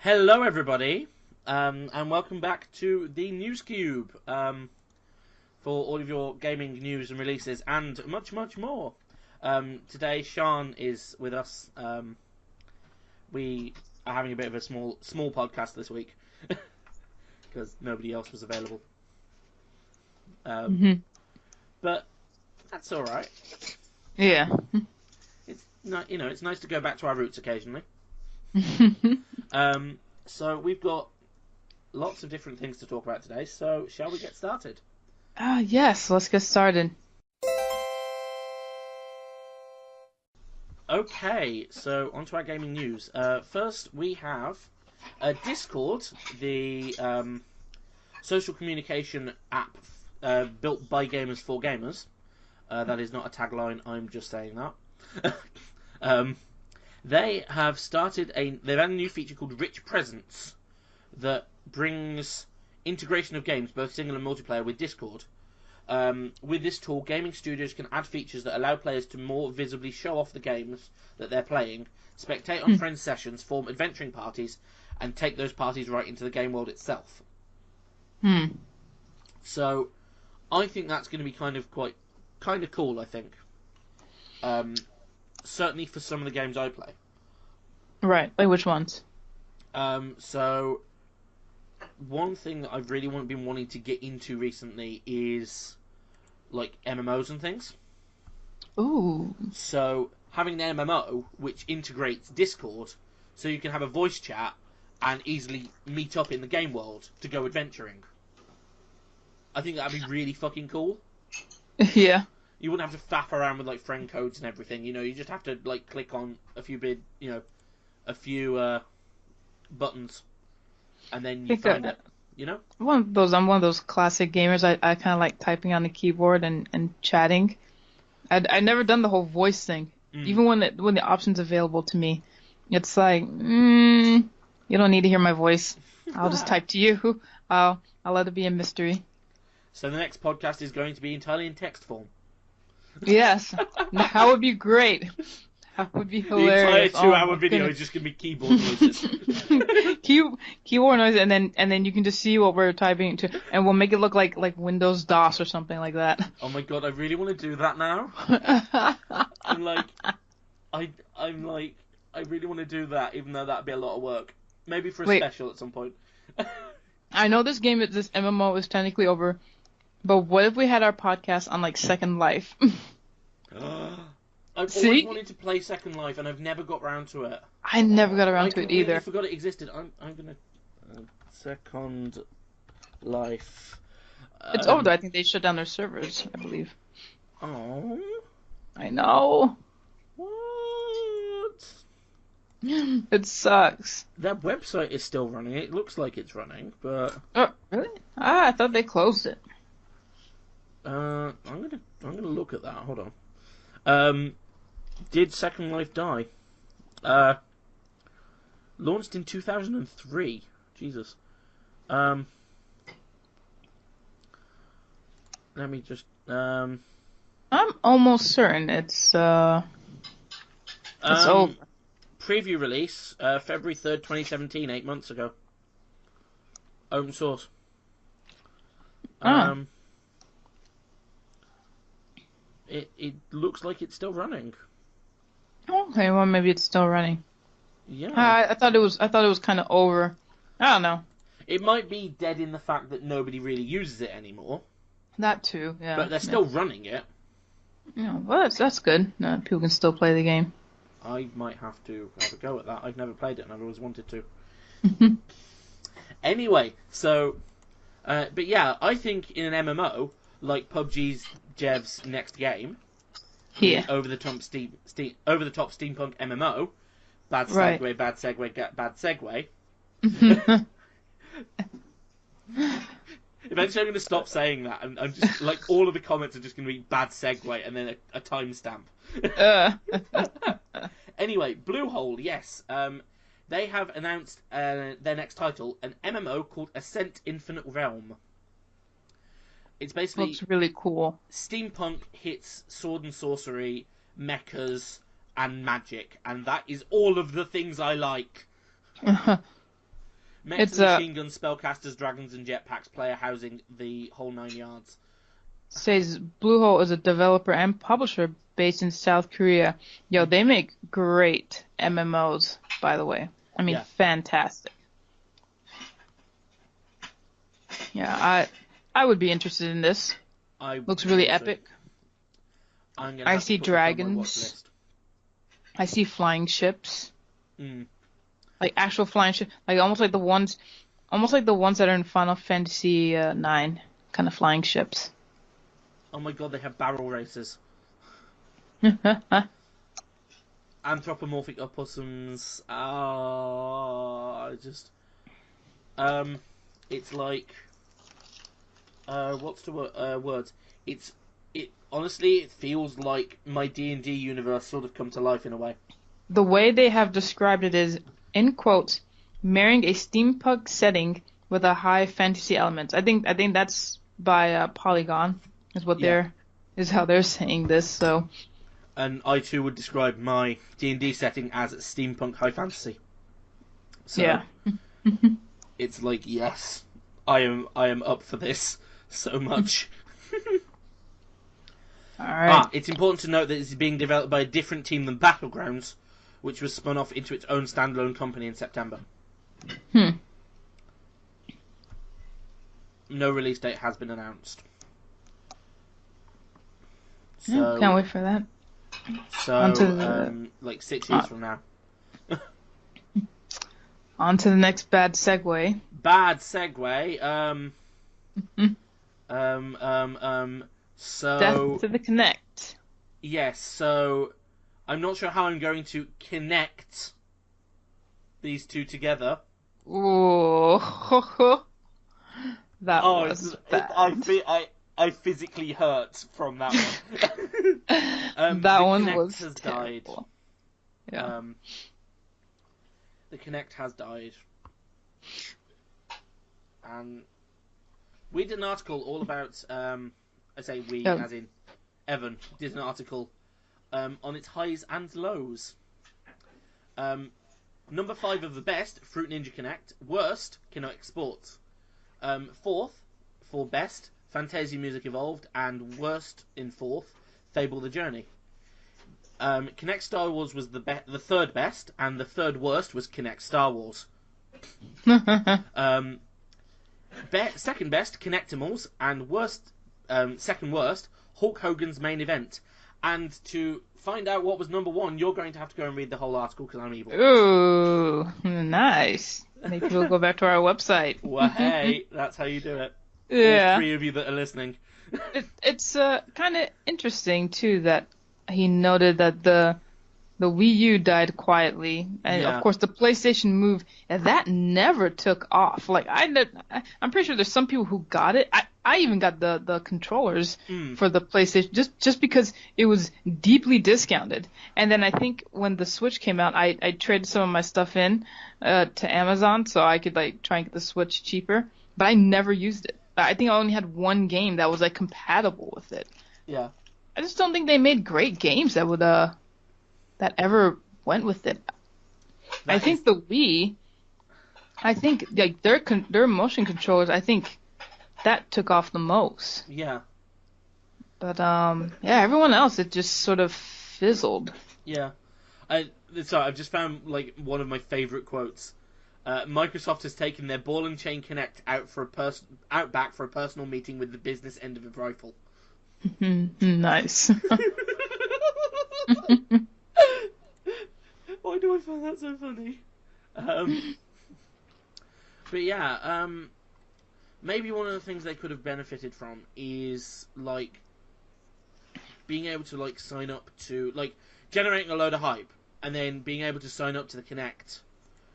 Hello, everybody, and welcome back to the NewsCube for all of your gaming news and releases, and much, much more. Today, Sian is with us. We are having a bit of a small podcast this week because nobody else was available. But that's all right. Yeah. It's not, it's nice to go back to our roots occasionally. So we've got lots of different things to talk about today, so shall we get started? Yes, let's get started. Okay, so on to our gaming news. First, we have Discord, the social communication app built by gamers for gamers. That is not a tagline, I'm just saying that. They have they've had a new feature called Rich Presence that brings integration of games, both single and multiplayer, with Discord. With this tool, gaming studios can add features that allow players to more visibly show off the games that they're playing, spectate on friends' sessions, form adventuring parties, and take those parties right into the game world itself. So, I think that's going to be kind of cool, I think. Certainly for some of the games I play. Right, like which ones? So, one thing that I've really been wanting to get into recently is, like, MMOs and things. Ooh. So, having an MMO which integrates Discord, so you can have a voice chat and easily meet up in the game world to go adventuring. I think that'd be really fucking cool. Yeah. You wouldn't have to faff around with, like, friend codes and everything, you just have to, like, click on a few buttons, and then you find it, I'm one of those classic gamers. I kind of like typing on the keyboard and chatting. I've never done the whole voice thing. Even when the option's available to me, it's like, you don't need to hear my voice. I'll just type to you. I'll let it be a mystery. So the next podcast is going to be entirely in text form. Yes, that would be great. That would be hilarious. The entire 2-hour video is just going to be keyboard noises. Keyboard noise, and then you can just see what we're typing to, and we'll make it look like Windows DOS or something like that. Oh my god, I really want to do that now. I really want to do that, even though that'd be a lot of work. Maybe for a special at some point. I know this MMO is technically over, but what if we had our podcast on like Second Life? I've always wanted to play Second Life, and I've never got round to it. I never got around to it either. I forgot it existed. I'm gonna Second Life. It's over though. I think they shut down their servers, I believe. Oh. I know. What? It sucks. Their website is still running. It looks like it's running, but. Oh, really? I thought they closed it. I'm gonna look at that. Hold on. Did Second Life die? Launched in 2003. Jesus. Let me just. I'm almost certain it's over. Preview release, February 3rd, 2017, 8 months ago. Open source. It looks like it's still running. Okay, well maybe it's still running. Yeah. I thought it was kind of over. I don't know. It might be dead in the fact that nobody really uses it anymore. That too, yeah. But they're still running it. Yeah, well that's good. People can still play the game. I might have to have a go at that. I've never played it and I've always wanted to. Anyway, so, but yeah, I think in an MMO, like PUBG's Jev's next game, over the top steampunk MMO, bad segue, right. bad segue, bad segue. Eventually, I'm going to stop saying that, and I'm just like all of the comments are just going to be bad segue and then a timestamp. Anyway, Bluehole, yes, they have announced their next title, an MMO called Ascent Infinite Realm. It's basically looks really cool. Steampunk hits sword and sorcery, mechas, and magic, and that is all of the things I like. Mechs and machine guns, spellcasters, dragons, and jetpacks, player housing, the whole 9 yards. Says Bluehole is a developer and publisher based in South Korea. Yo, they make great MMOs, by the way. I mean, fantastic. Yeah, I would be interested in this. Looks really epic. I see dragons. I see flying ships. Like actual flying ships, like almost like the ones that are in Final Fantasy 9, kind of flying ships. Oh my god, they have barrel races. Anthropomorphic opossums. It's like, what's the word? Honestly, it feels like my D&D universe sort of come to life in a way. The way they have described it is, in quotes, marrying a steampunk setting with a high fantasy element. I think that's by Polygon, is how they're saying this. So, and I too would describe my D&D setting as steampunk high fantasy. So, yeah. It's like, yes, I am up for this so much. All right. It's important to note that this is being developed by a different team than Battlegrounds, which was spun off into its own standalone company in September. No release date has been announced. So, can't wait for that. So, like 6 years from now. On to the next bad segue. Bad segue. So Death to the Kinect. Yes. So I'm not sure how I'm going to connect these two together. Ooh. That was bad. I physically hurt from that one. That the one Kinect was has terrible. died. Yeah. The Kinect has died. And we did an article all about, I say we, as in Evan, did an article on its highs and lows. Number 5 of the best, Fruit Ninja Kinect. Worst, Kinect Sports. Fourth, for best, Fantasia Music Evolved. And worst in fourth, Fable the Journey. Kinect Star Wars was the third best, and the third worst was Kinect Star Wars. Second best, Kinectimals, and second worst, Hulk Hogan's Main Event. And to find out what was number 1, you're going to have to go and read the whole article because I'm evil. Ooh, nice. Maybe we'll go back to our website. Well, hey, that's how you do it. Yeah. All 3 of you that are listening. It's kind of interesting too that he noted that the Wii U died quietly, and of course the PlayStation Move, and that never took off. Like I'm pretty sure there's some people who got it. I even got the controllers for the PlayStation just because it was deeply discounted. And then I think when the Switch came out, I traded some of my stuff in to Amazon so I could like try and get the Switch cheaper. But I never used it. I think I only had one game that was like compatible with it. Yeah. I just don't think they made great games that would that ever went with it. I think the Wii, like their motion controllers, I think that took off the most. Yeah. But everyone else, it just sort of fizzled. Yeah. I've just found like one of my favorite quotes. Microsoft has taken their ball and chain Kinect out back for a personal meeting with the business end of a rifle. Nice. Why do I find that so funny? But yeah, maybe one of the things they could have benefited from is like being able to like sign up to like generating a load of hype and then being able to sign up to the Kinect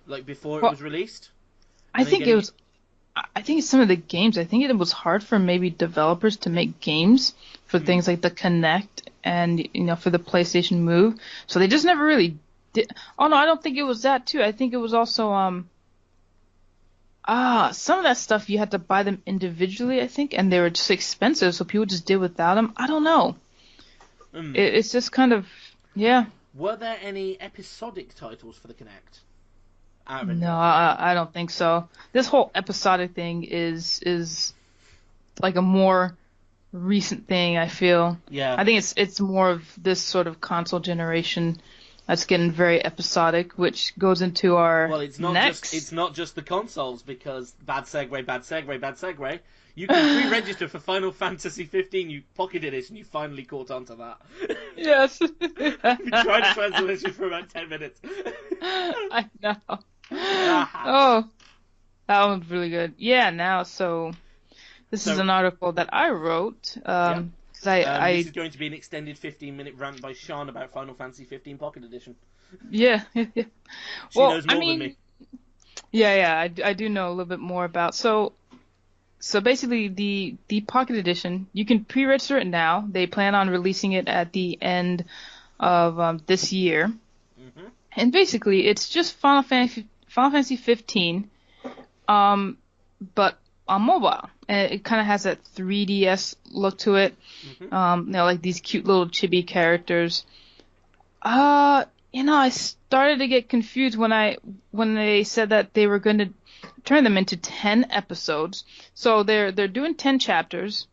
like before it was released. I think some of the games, I think it was hard for maybe developers to make games for things like the Kinect and, for the PlayStation Move. So they just never really did. Oh, no, I don't think it was that, too. I think it was also, some of that stuff you had to buy them individually, I think, and they were just expensive, so people just did without them. I don't know. It's just kind of, yeah. Were there any episodic titles for the Kinect? Out of No, interest. I don't think so. This whole episodic thing is like a more recent thing, I feel. Yeah. I think it's more of this sort of console generation that's getting very episodic, which goes into our Well, it's not next. just the consoles, because bad segue. You can pre-register for Final Fantasy 15, you pocket edition. You finally caught on to that. Yes. We've been trying to translation for about 10 minutes. I know. Oh, that one's really good. Yeah. Now, so this is an article that I wrote. Yeah. This is going to be an extended 15-minute rant by Sian about Final Fantasy 15 Pocket Edition. Yeah. She knows more than me. Yeah. I do know a little bit more about. So basically, the Pocket Edition, you can pre-register it now. They plan on releasing it at the end of this year. Mm-hmm. And basically, it's just Final Fantasy 15, but on mobile. And it kind of has that 3DS look to it. Mm-hmm. Like these cute little chibi characters. I started to get confused when they said that they were going to turn them into 10 episodes. So they're doing 10 chapters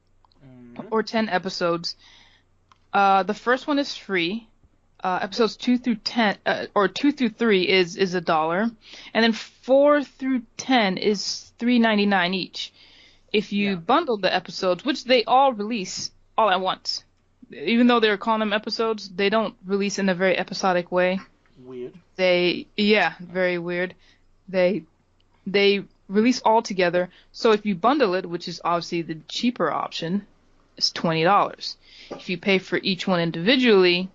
or 10 episodes. The first one is free. Episodes 2 through 10 or 2 through 3 is $1, and then 4 through 10 is $3.99 each. If you bundle the episodes, which they all release all at once, even though they're calling them episodes, they don't release in a very episodic way. Weird. Very weird. They release all together. So if you bundle it, which is obviously the cheaper option, it's $20. If you pay for each one individually,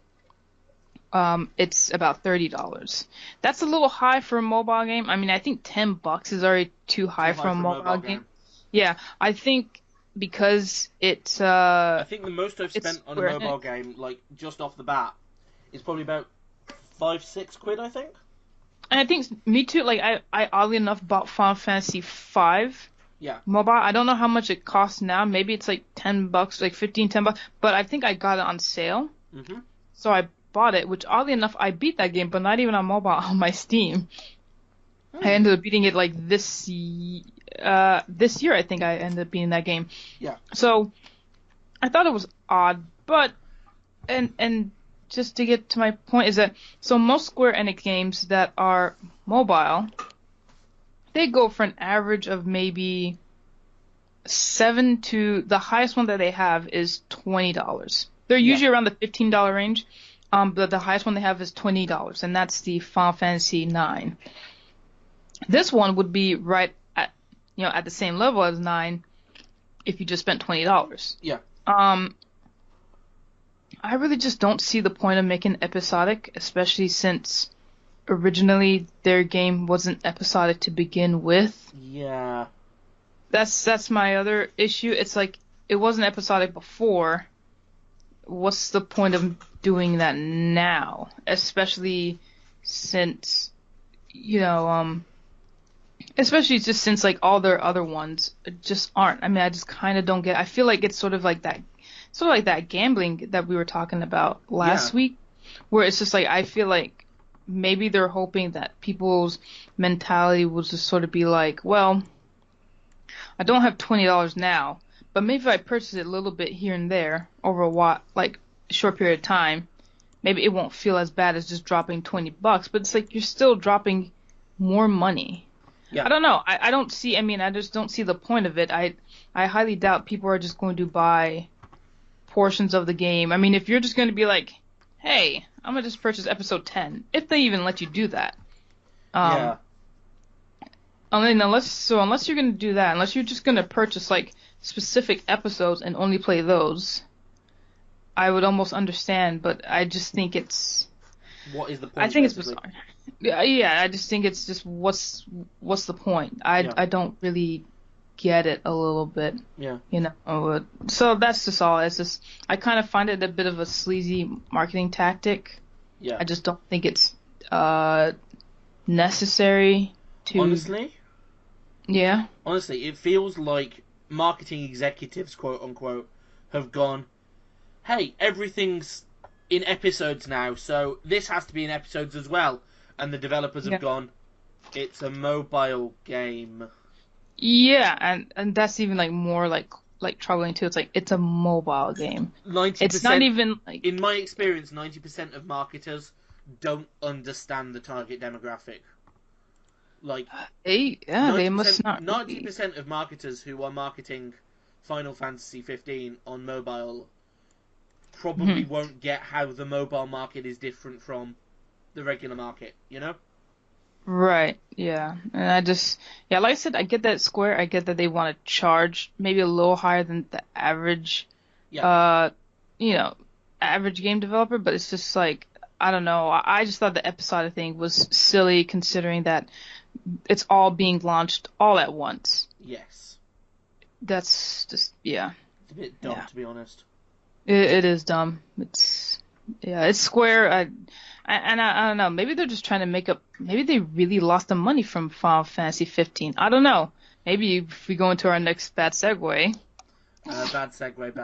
it's about $30. That's a little high for a mobile game. I mean, I think $10 is already too high for a mobile game. Yeah, I think because it's I think the most I've spent on a mobile game, like just off the bat, is probably about £5-6, I think. And I think me too. Like I oddly enough bought Final Fantasy V. Yeah. Mobile. I don't know how much it costs now. Maybe it's like $10, like $10. But I think I got it on sale. Mm-hmm. So I bought it, which oddly enough I beat that game, but not even on mobile, on my Steam. I ended up beating it like this year. I think I ended up beating that game. Yeah. So I thought it was odd, but and just to get to my point is that so most Square Enix games that are mobile, they go for an average of maybe $7 to the highest one that they have is $20. They're usually around the $15 range. But the highest one they have is $20, and that's the Final Fantasy IX. This one would be right at the same level as 9 if you just spent $20. Yeah. I really just don't see the point of making episodic, especially since originally their game wasn't episodic to begin with. Yeah. That's my other issue. It's like it wasn't episodic before. What's the point of doing that now? Especially since, especially just since like all their other ones just aren't. I mean, I just kind of don't get. I feel like it's sort of like that gambling that we were talking about last week, where it's just like I feel like maybe they're hoping that people's mentality will just sort of be like, well, I don't have $20 now, but maybe if I purchase it a little bit here and there over a short period of time, maybe it won't feel as bad as just dropping $20. But it's like you're still dropping more money. Yeah. I don't know. I don't see. I mean, I just don't see the point of it. I highly doubt people are just going to buy portions of the game. I mean, if you're just going to be like, hey, I'm gonna just purchase episode 10, if they even let you do that. I mean, unless you're gonna do that, unless you're just gonna purchase like specific episodes and only play those, I would almost understand. But I just think it's. What is the point? I think it's bizarre. Yeah, I just think it's just what's the point? I don't really get it a little bit. Yeah. So that's just all. It's just I kind of find it a bit of a sleazy marketing tactic. Yeah. I just don't think it's necessary to. Honestly. Yeah. Honestly, it feels like marketing executives, quote unquote, have gone, hey, everything's in episodes now, so this has to be in episodes as well. And the developers have gone, It's a mobile game. Yeah, and that's even like more like troubling too. It's like it's a mobile game. 90%. It's not even like In my experience, 90% of marketers don't understand the target demographic. Like they must not. 90% of marketers who are marketing Final Fantasy 15 on mobile probably won't get how the mobile market is different from the regular market, you know? Right, yeah. And like I said, I get that Square, I get that they want to charge maybe a little higher than the average, Yeah. average game developer, but it's just like, I don't know. I just thought the episodic thing was silly considering that it's all being launched all at once. Yes. That's just, yeah. It's a bit dumb, to be honest. It is dumb. It's Square. I don't know. Maybe they're just trying to make up. Maybe they really lost the money from Final Fantasy 15. I don't know. Maybe if we go into our next bad segue. Bad segue.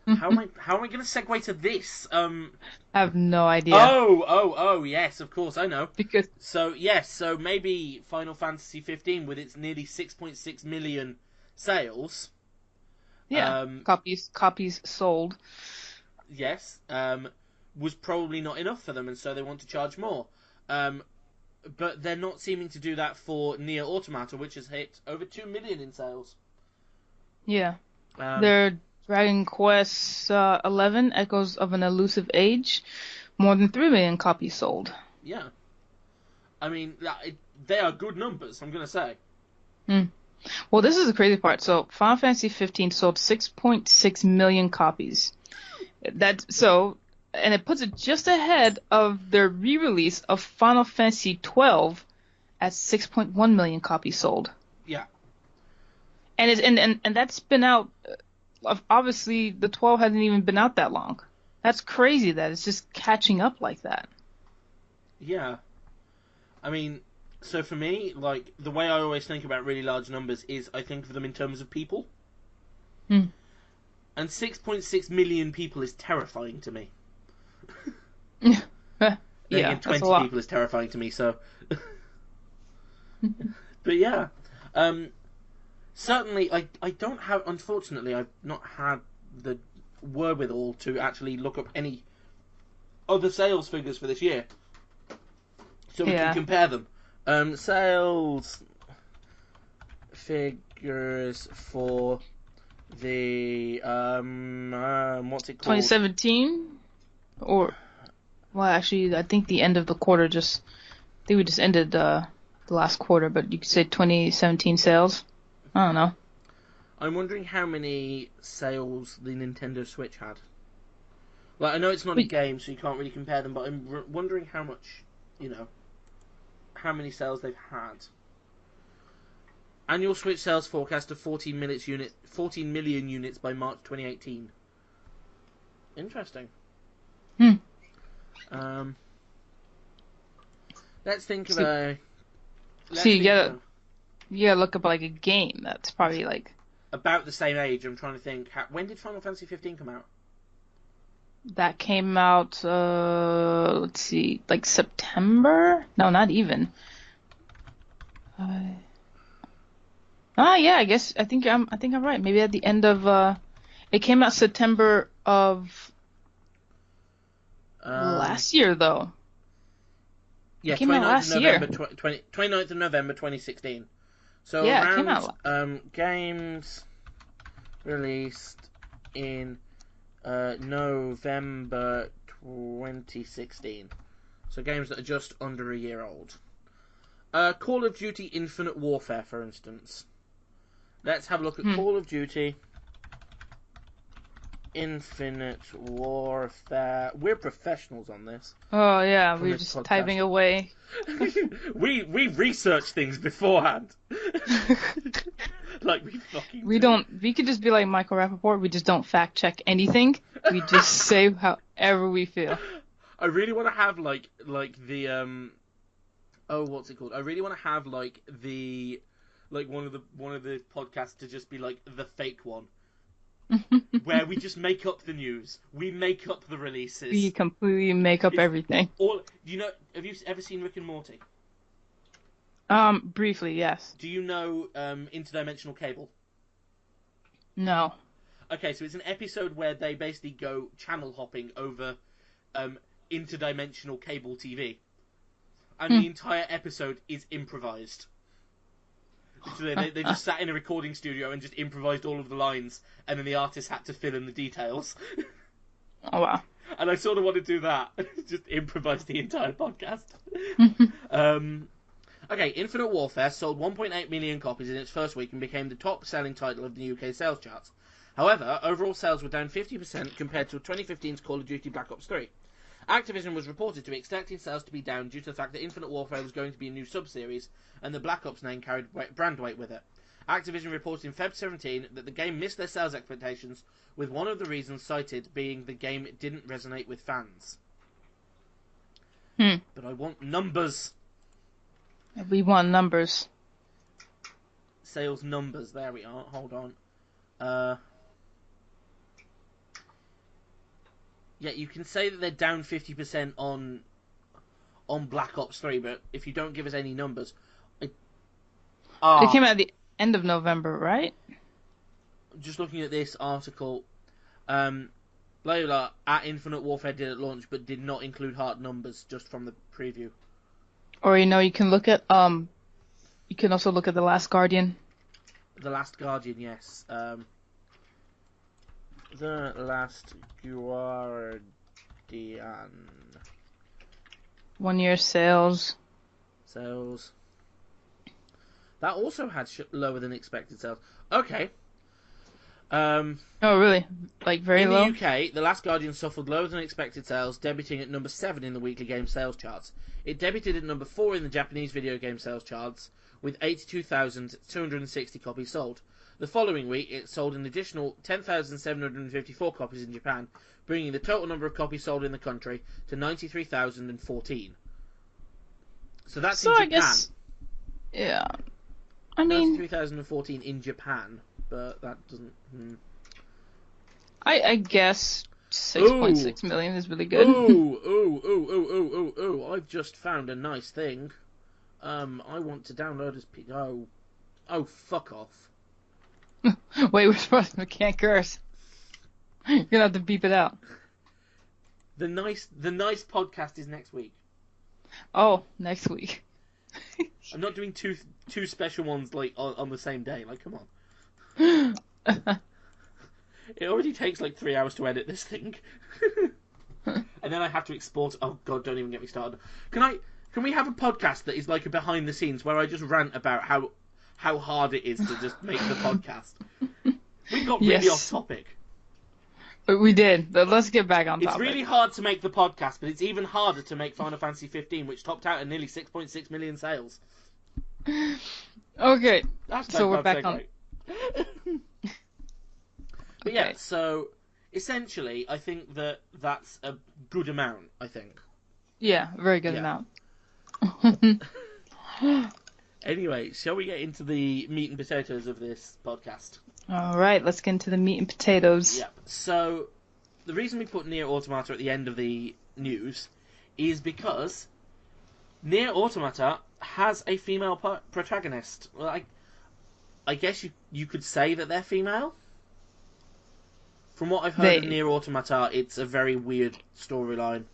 How am I going to segue to this? I have no idea. Oh, yes, of course, I know. So maybe Final Fantasy 15 with its nearly 6.6 million sales. Yeah, copies sold. Yes, was probably not enough for them, and so they want to charge more. But they're not seeming to do that for Nier Automata, which has hit over 2 million in sales. Yeah. Their Dragon Quest 11 Echoes of an Elusive Age, more than 3 million copies sold. Yeah. I mean, they are good numbers, I'm going to say. Well, this is the crazy part. So, Final Fantasy 15 sold 6.6 million copies. And it puts it just ahead of their re-release of Final Fantasy 12 at 6.1 million copies sold. Yeah. And that's been out. Obviously, the 12 hasn't even been out that long. That's crazy that it's just catching up like that. Yeah. I mean, so for me, like, the way I always think about really large numbers is I think of them in terms of people. And 6.6 million people is terrifying to me. Yeah, 20 people is terrifying to me, so... But yeah. Certainly, I don't have... Unfortunately, I've not had the wherewithal to actually look up any other sales figures for this year. So we can compare them. Sales figures for the... what's it called? 2017? Or... Well, actually, I think the end of the quarter I think we just ended the last quarter, but you could say 2017 sales. I don't know. I'm wondering how many sales the Nintendo Switch had. Like, I know it's not a game, so you can't really compare them, but I'm wondering how much, how many sales they've had. Annual Switch sales forecast of 14 million units by March 2018. Interesting. Let's think about... you gotta look up like a game that's probably like... About the same age, I'm trying to think. When did Final Fantasy 15 come out? That came out, let's see, like September? No, not even. Yeah, I think I'm right. Maybe at the end of, it came out September of last year, though. Yeah, it came out last year. 29th of November 2016. So yeah, around, it came out. Games released in November 2016. So games that are just under a year old. Call of Duty Infinite Warfare, for instance. Let's have a look at Call of Duty Infinite Warfare. We're professionals on this. Oh yeah, we're just podcast. Typing away. we research things beforehand. Like we fucking. We could just be like Michael Rappaport. We just don't fact check anything. We just say however we feel. I really want to have like the what's it called? I really want to have like one of the podcasts to just be like the fake one. Where we just make up the news, we make up the releases, we completely make up everything. Have you ever seen Rick and Morty? Briefly, yes. Do you know Interdimensional Cable? No. Okay, so it's an episode where they basically go channel hopping over interdimensional cable TV. And the entire episode is improvised. So they just sat in a recording studio and just improvised all of the lines, and then the artist had to fill in the details. Oh, wow. And I sort of want to do that. Just improvise the entire podcast. Okay, Infinite Warfare sold 1.8 million copies in its first week and became the top-selling title of the UK sales charts. However, overall sales were down 50% compared to 2015's Call of Duty Black Ops 3. Activision was reported to be expecting sales to be down due to the fact that Infinite Warfare was going to be a new sub-series, and the Black Ops name carried brand weight with it. Activision reported in Feb 17 that the game missed their sales expectations, with one of the reasons cited being the game didn't resonate with fans. But I want numbers. We want numbers. Sales numbers. There we are. Hold on. Yeah, you can say that they're down 50% on Black Ops 3, but if you don't give us any numbers... It came out at the end of November, right? Just looking at this article, Lola at Infinite Warfare did at launch, but did not include hard numbers, just from the preview. Or, you can look at, you can also look at The Last Guardian. The Last Guardian, yes. The Last Guardian. 1 year sales. Sales. That also had lower than expected sales. Okay. Oh, really? Like, very low? In the UK, The Last Guardian suffered lower than expected sales, debuting at number 7 in the weekly game sales charts. It debuted at number 4 in the Japanese video game sales charts, with 82,260 copies sold. The following week, it sold an additional 10,754 copies in Japan, bringing the total number of copies sold in the country to 93,014. So that's in Japan. I guess... Yeah. I mean... 93,014 in Japan, but that doesn't... I guess 6.6 million is really good. Ooh, I've just found a nice thing. I want to download this... Oh, fuck off. Wait, we can't curse. You're gonna have to beep it out. The nice podcast is next week. Oh, next week. I'm not doing two special ones like on the same day. Like, come on. It already takes like 3 hours to edit this thing, and then I have to export. Oh God, don't even get me started. Can we have a podcast that is like a behind the scenes where I just rant about how hard it is to just make the podcast? We got really off topic. We did, but let's get back on topic. It's really hard to make the podcast, but it's even harder to make Final Fantasy 15, which topped out at nearly 6.6 million sales. Okay, That's so we're back on. But yeah, so essentially, I think that's a good amount. I think. Yeah, very good amount. Anyway, shall we get into the meat and potatoes of this podcast? All right, let's get into the meat and potatoes. Yeah. So the reason we put Nier Automata at the end of the news is because Nier Automata has a female protagonist. Well, I guess you could say that they're female. From what I've heard of Nier Automata, it's a very weird storyline.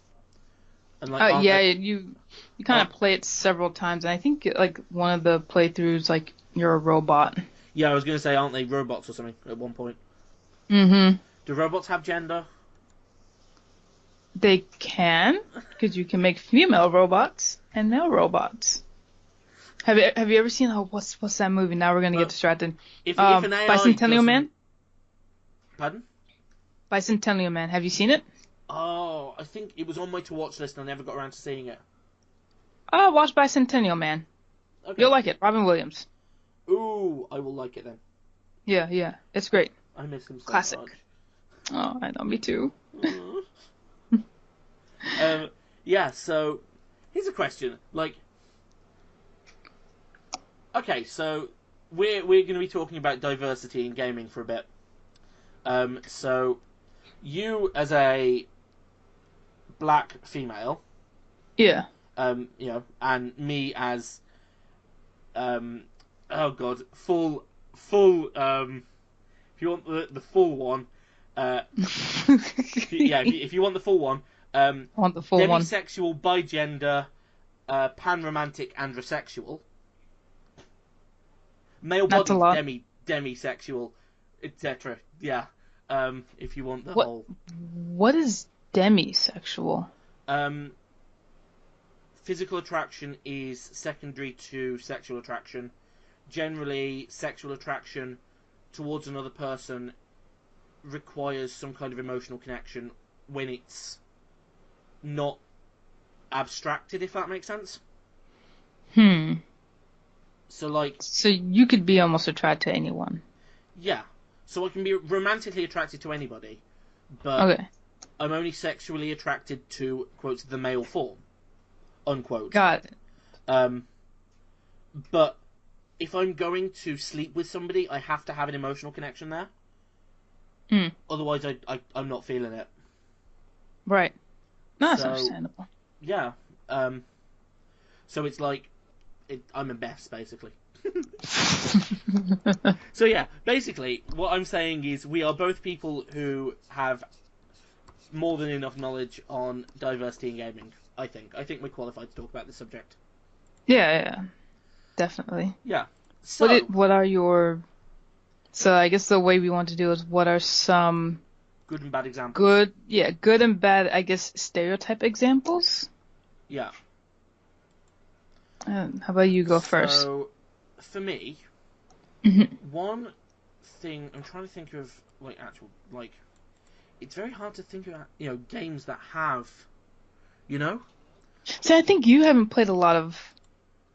And you kind of play it several times, and I think like one of the playthroughs, like you're a robot. Yeah, I was going to say, aren't they robots or something at one point? Mm-hmm. Do robots have gender? They can, because you can make female robots and male robots. Have you ever seen what's that movie? Now we're gonna get distracted. If an AI Bicentennial Man. Pardon? Bicentennial Man. Have you seen it? Oh, I think it was on my to-watch list and I never got around to seeing it. Oh, watch Bicentennial Man. Okay. You'll like it. Robin Williams. Ooh, I will like it then. Yeah, it's great. I miss him so Classic. much. Oh, I know, me too. Yeah, so here's a question. Like, okay, so we're going to be talking about diversity in gaming for a bit. So you as a black female, yeah, and me as oh god, full. If you want the full one, if you want the full one, I want the full one. demisexual, bigender, panromantic, androsexual, male That's a lot. body, demisexual, etc. Yeah. If you want the What? whole. What is demisexual? Physical attraction is secondary to sexual attraction. Generally, sexual attraction towards another person requires some kind of emotional connection when it's not abstracted, if that makes sense. So you could be almost attracted to anyone. Yeah. So I can be romantically attracted to anybody, but Okay. I'm only sexually attracted to, quotes, the male form, unquote. Got it. But if I'm going to sleep with somebody, I have to have an emotional connection there. Otherwise, I'm not feeling it. Right. No, that's understandable. Yeah. So it's like, I'm a mess, basically. So yeah, basically, what I'm saying is we are both people who have more than enough knowledge on diversity in gaming, I think. I think we're qualified to talk about this subject. Yeah. Definitely. Yeah. So, what are your... So I guess the way we want to do is what are some... good and bad examples. Good and bad, I guess, stereotype examples? Yeah. How about you go first? So, for me, one thing, I'm trying to think of, it's very hard to think about, games that have, See, I think you haven't played a lot of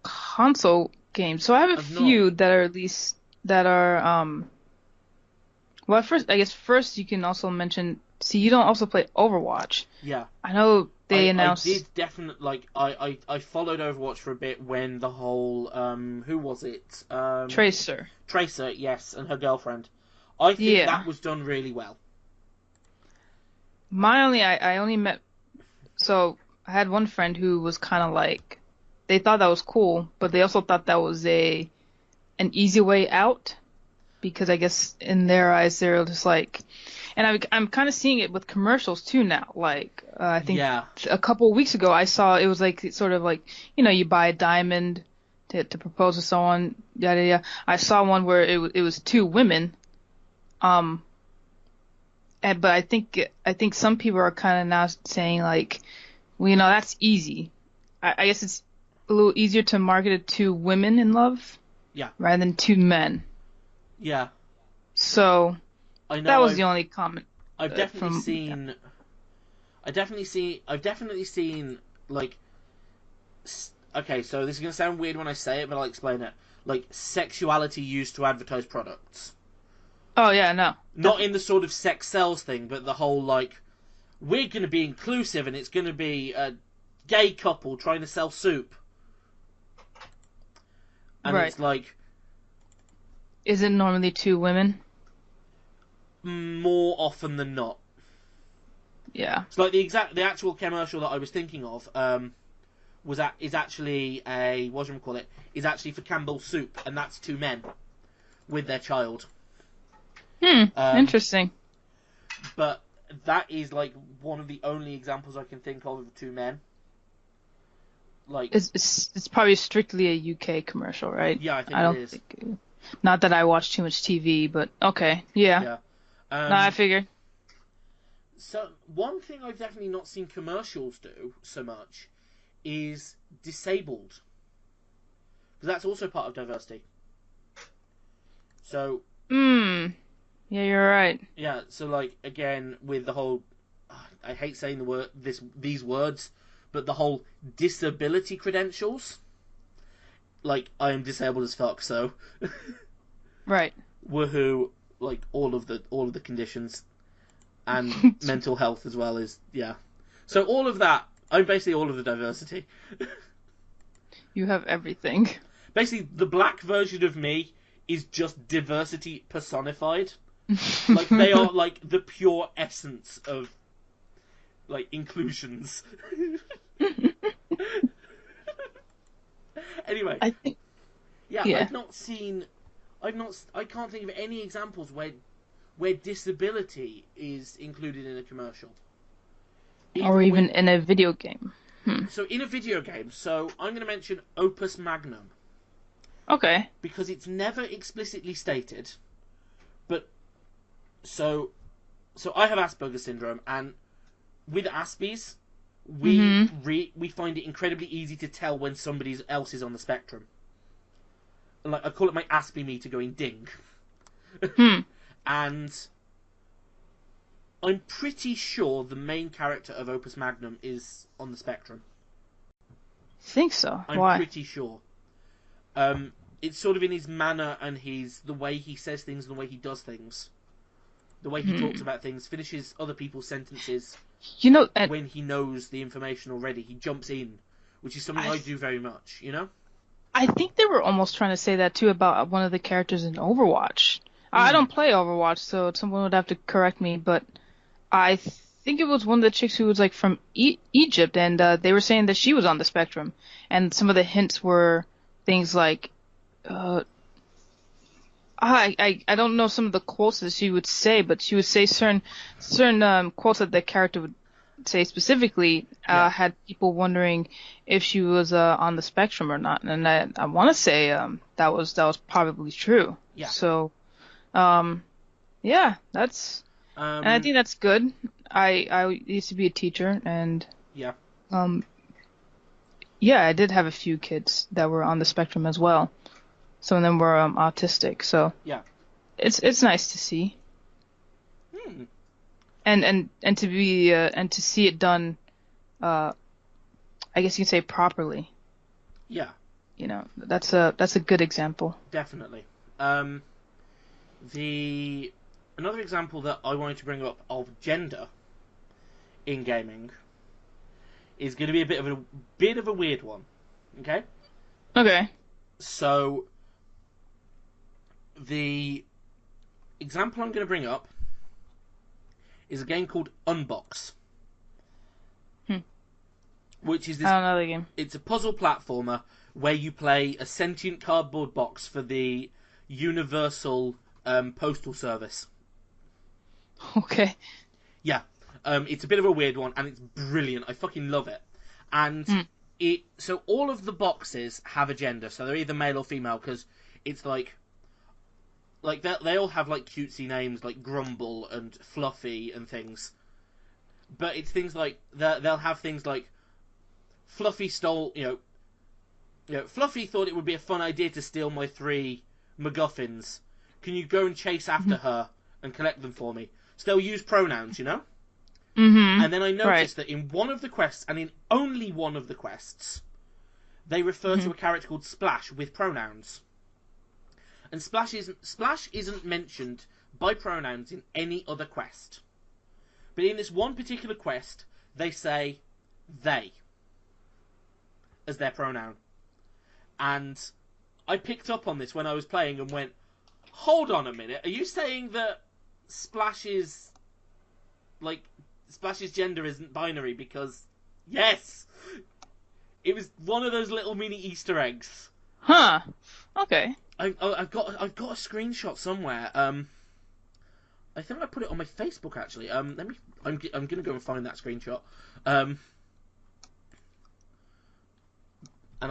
console games, so I have a few that are at least, well, first you can also mention, see, you don't also play Overwatch. Yeah. I know they announced... I did definitely, I followed Overwatch for a bit when the whole, who was it? Tracer, yes, and her girlfriend. I think that was done really well. I only met... So, I had one friend who was kind of like... They thought that was cool, but they also thought that was an easy way out. Because I guess in their eyes, they're just like... And I'm kind of seeing it with commercials too now. Like, I think a couple of weeks ago, I saw it was like, sort of like, you buy a diamond to propose to someone, yada yada. I saw one where it was two women. But I think some people are kind of now saying like, well, that's easy. I guess it's a little easier to market it to women in love. Yeah. Rather than two men. Yeah. So I know that was the only comment. I've definitely seen like. Okay, so this is gonna sound weird when I say it, but I'll explain it. Like sexuality used to advertise products. Oh yeah, no. Not in the sort of sex sells thing, but the whole like, we're gonna be inclusive and it's gonna be a gay couple trying to sell soup. And it's like... Is it normally two women? More often than not. Yeah. It's like the actual commercial that I was thinking of is actually is actually for Campbell's Soup, and that's two men with their child. Interesting. But that is like one of the only examples I can think of two men. Like it's probably strictly a UK commercial, right? Yeah, I think it is. Not that I watch too much TV, but okay, yeah. No, I figured. So one thing I've definitely not seen commercials do so much is disabled, because that's also part of diversity. So. Yeah, you're right. Yeah, so like again with the whole, I hate saying these words, but the whole disability credentials. Like, I am disabled as fuck, so. Right. Woohoo! Like all of the conditions, and mental health as well is So all of that, I'm basically all of the diversity. You have everything. Basically, the black version of me is just diversity personified. Like they are like the pure essence of like inclusions. Anyway, I think Yeah, Yeah. I can't think of any examples where disability is included in a commercial. Or even in a video game. So in a video game, so I'm going to mention Opus Magnum. Okay. Because it's never explicitly stated, but so I have Asperger's syndrome, and with Aspies, we find it incredibly easy to tell when somebody else is on the spectrum. Like, I call it my Aspie meter going ding. And I'm pretty sure the main character of Opus Magnum is on the spectrum. Think so. I'm Why? pretty sure. It's sort of in his manner and the way he says things and the way he does things. The way he talks about things, finishes other people's sentences. You know, when he knows the information already, he jumps in, which is something I do very much, you know? I think they were almost trying to say that too about one of the characters in Overwatch. I don't play Overwatch, so someone would have to correct me, but I think it was one of the chicks who was like from Egypt, and they were saying that she was on the spectrum, and some of the hints were things like, I don't know some of the quotes that she would say, but she would say certain quotes that the character would say specifically had people wondering if she was on the spectrum or not, and I want to say that was probably true. Yeah. So, yeah, that's and I think that's good. I used to be a teacher, and yeah, I did have a few kids that were on the spectrum as well. Some of them were autistic, so yeah, it's nice to see. And to be and to see it done, I guess you can say properly. Yeah. You know, that's a good example. Definitely. Another example that I wanted to bring up of gender in gaming is going to be a bit of a weird one. Okay. Okay. So the example I'm going to bring up is a game called Unbox. Which is this... I don't know the game. It's a puzzle platformer where you play a sentient cardboard box for the Universal Postal Service. Okay. Yeah. It's a bit of a weird one, and it's brilliant. I fucking love it. And so all of the boxes have a gender, so they're either male or female, because it's like they all have like cutesy names like Grumble and Fluffy and things. But it's things like they'll have things like Fluffy stole, Fluffy thought it would be a fun idea to steal my 3 MacGuffins. Can you go and chase after her and collect them for me? So they'll use pronouns, you know? Mm-hmm. And then I noticed that in one of the quests, and in only one of the quests, they refer to a character called Splash with pronouns. And Splash isn't mentioned by pronouns in any other quest. But in this one particular quest, they say they as their pronoun. And I picked up on this when I was playing and went, hold on a minute, are you saying that Splash's gender isn't binary? Because, yes! It was one of those little mini Easter eggs. Huh. Okay. I've got a screenshot somewhere. I think I put it on my Facebook actually. I'm gonna go and find that screenshot. And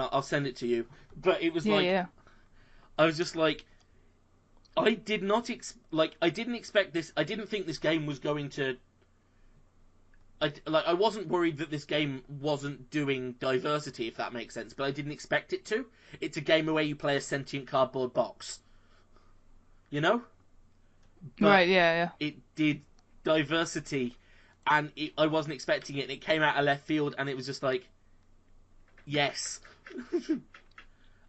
I'll send it to you. But it was I was just like, I didn't expect this. I didn't think this game was going to. I wasn't worried that this game wasn't doing diversity, if that makes sense. But I didn't expect it to. It's a game where you play a sentient cardboard box. You know. But right. Yeah. It did diversity, and I wasn't expecting it. And it came out of left field, and it was just like, yes.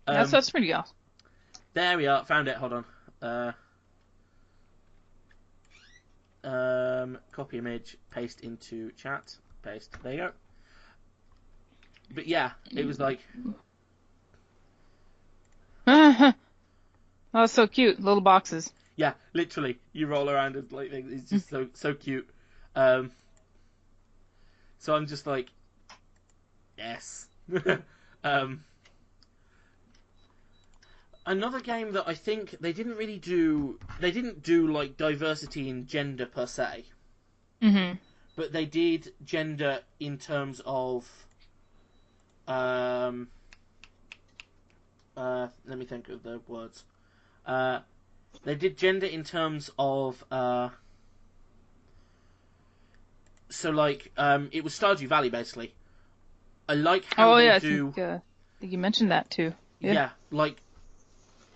That's pretty awesome. There we are. Found it. Hold on. Copy image, paste into chat. Paste. There you go. But yeah, it was like. Oh, that's so cute. Little boxes. Yeah, literally. You roll around and like it's just so cute. So I'm just like, yes. Another game that I think they didn't do like diversity in gender per se, but they did gender in terms of let me think of the words. They did gender in terms of so like it was Stardew Valley basically. I like how I think you mentioned that too. Yeah, like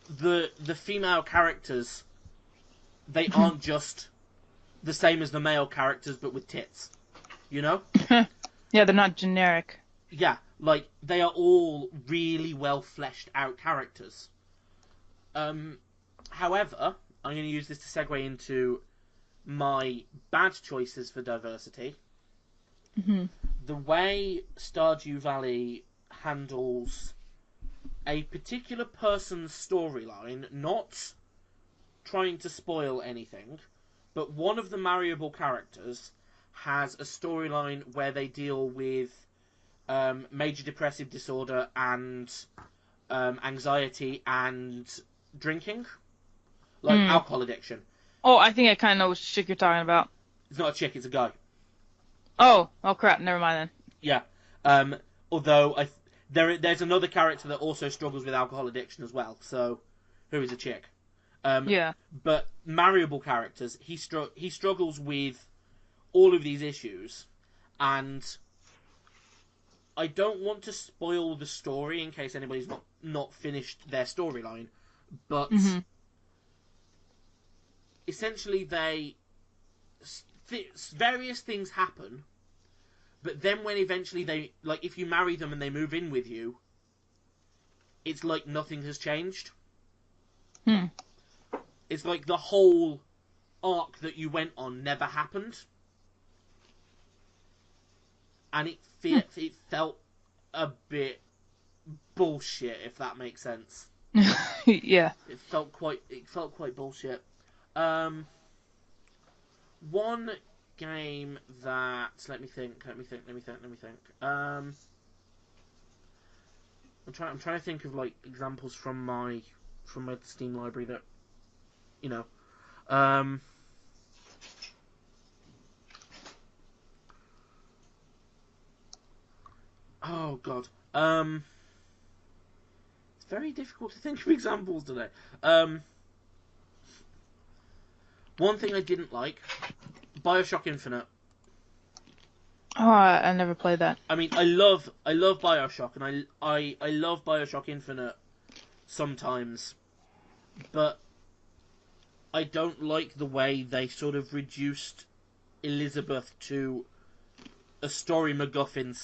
the female characters, they aren't just the same as the male characters but with tits. You know? Yeah, they're not generic. Yeah, like they are all really well fleshed out characters. However, I'm going to use this to segue into my bad choices for diversity. The way Stardew Valley handles a particular person's storyline, not trying to spoil anything, but one of the marryable characters has a storyline where they deal with major depressive disorder and anxiety and drinking, like alcohol addiction. Oh, I think I kind of know which chick you're talking about. It's not a chick, it's a guy. Oh crap! Never mind then. Yeah. Although there's another character that also struggles with alcohol addiction as well. So, who is a chick? Yeah. But marryable characters, he struggles with all of these issues, and I don't want to spoil the story in case anybody's not finished their storyline, but essentially various things happen, but then when eventually they, like, if you marry them and they move in with you, it's like nothing has changed. It's like the whole arc that you went on never happened. And it felt a bit bullshit, if that makes sense. Yeah. It felt quite bullshit. One game that let me think. I'm trying to think of like examples from my Steam library that you know. Oh god. It's very difficult to think of examples today. One thing I didn't like, Bioshock Infinite. Oh, I never played that. I mean, I love Bioshock, and I love Bioshock Infinite sometimes, but I don't like the way they sort of reduced Elizabeth to a story MacGuffin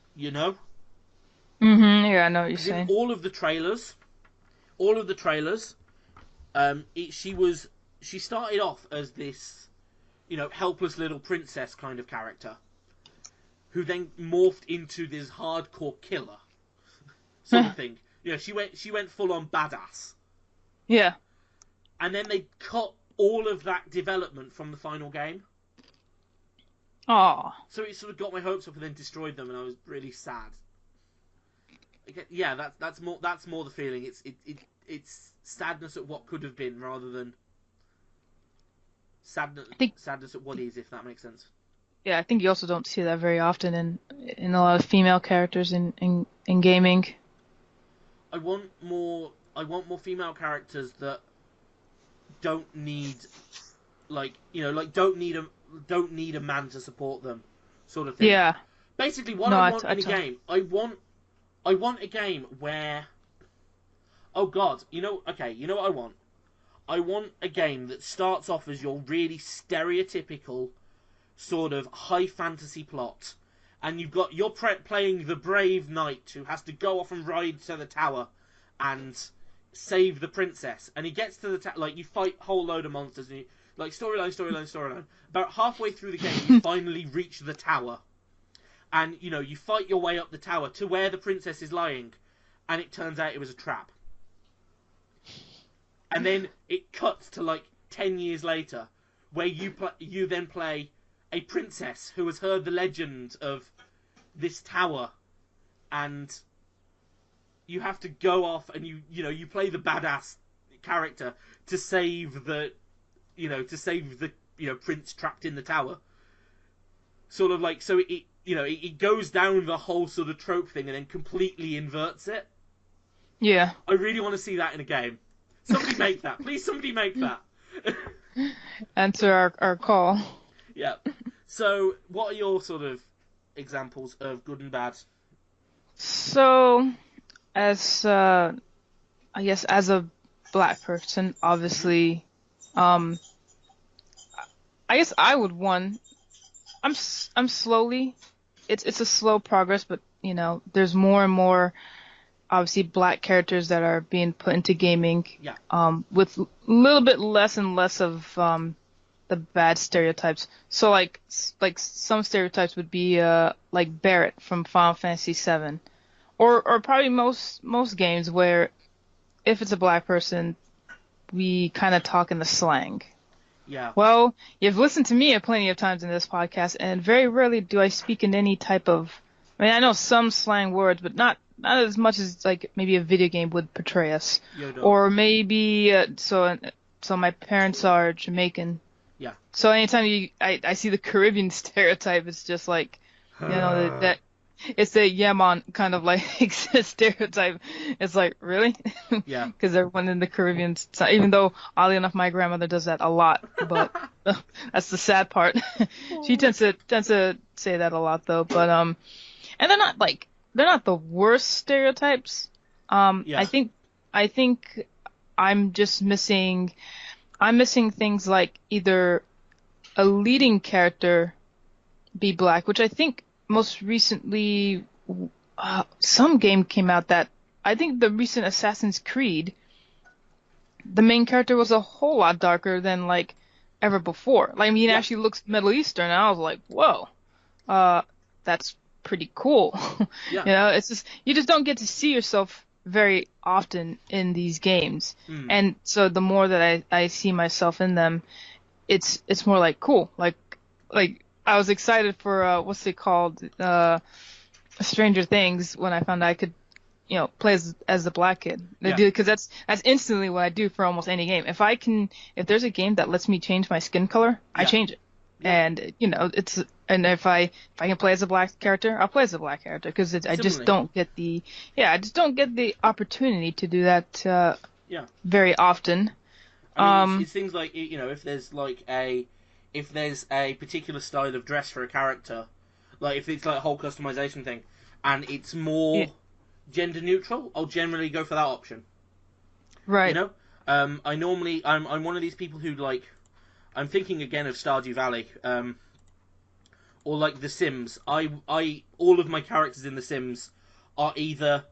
/ you know? Yeah, I know what you're saying. In all of the trailers, she started off as this, you know, helpless little princess kind of character, who then morphed into this hardcore killer sort of thing. You know, she went full on badass. Yeah. And then they cut all of that development from the final game. Aww. So it sort of got my hopes up and then destroyed them, and I was really sad. Yeah, that's more the feeling. It's sadness at what could have been rather than sadness at what is, if that makes sense. Yeah, I think you also don't see that very often in a lot of female characters in gaming. I want more female characters that don't need don't need a man to support them, sort of thing. Yeah. Basically, what I want in a game, I want a game where, oh god, you know what I want? I want a game that starts off as your really stereotypical sort of high fantasy plot, and you're playing the brave knight who has to go off and ride to the tower and save the princess, and he gets to the tower, like, you fight a whole load of monsters, and you, like, storyline. About halfway through the game, you finally reach the tower, and, you know, you fight your way up the tower to where the princess is lying, and it turns out it was a trap. And then it cuts to, like, 10 years later, where you then play a princess who has heard the legend of this tower, and you have to go off and you play the badass character to save the prince trapped in the tower. Sort of like, so it goes down the whole sort of trope thing and then completely inverts it. Yeah. I really want to see that in a game. Somebody make that. Please, somebody make that. Answer our call. Yeah. So, what are your sort of examples of good and bad? So, as I guess as a black person, obviously, I guess I would I'm slowly. It's a slow progress, but there's more and more obviously black characters that are being put into gaming. Yeah. With a little bit less and less of the bad stereotypes. So like some stereotypes would be like Barrett from Final Fantasy VII, or probably most games where if it's a black person, we kind of talk in the slang. Yeah. Well, you've listened to me plenty of times in this podcast, and very rarely do I speak in any type of. I mean, I know some slang words, but not as much as like maybe a video game would portray us, or maybe so my parents are Jamaican. Yeah. So anytime I see the Caribbean stereotype, it's just like, that it's the Yemen kind of like stereotype. It's like, really? Yeah. Because everyone in the Caribbean, even though oddly enough my grandmother does that a lot, but that's the sad part. She tends to say that a lot though, but and they're not the worst stereotypes. Yeah. I think I'm just missing things like either a leading character be black, which I think most recently some game came out that I think the recent Assassin's Creed, the main character was a whole lot darker than like ever before. Like, I mean, it actually looks Middle Eastern, and I was like, whoa, that's pretty cool. Yeah. It's just you just don't get to see yourself very often in these games, and so the more that I see myself in them, it's more like cool. Like I was excited for what's it called, Stranger Things, when I found I could play as the black kid. Because that's instantly what I do for almost any game. If there's a game that lets me change my skin color, I change it. Yeah. And if I can play as a black character, I'll play as a black character because I just don't get the opportunity to do that very often. I mean, it's things like if there's a particular style of dress for a character, like if it's like a whole customization thing, and it's more gender neutral, I'll generally go for that option. Right. I'm one of these people who I'm thinking again of Stardew Valley, or like The Sims. All of my characters in The Sims are either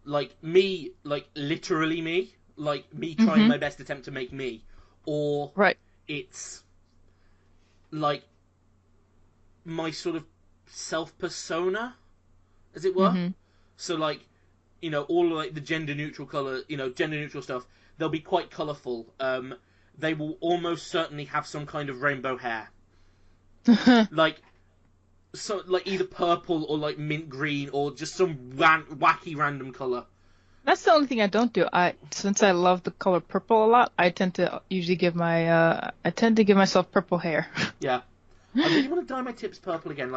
like me, like literally me, like me trying my best attempt to make me, or it's like my sort of self persona, as it were. So like, all like the gender neutral color, gender neutral stuff, they'll be quite colourful. They will almost certainly have some kind of rainbow hair. like either purple or like mint green or just some wacky random colour. That's the only thing I don't do. Since I love the color purple a lot, I tend to usually give myself purple hair. Yeah. I really want to dye my tips purple again.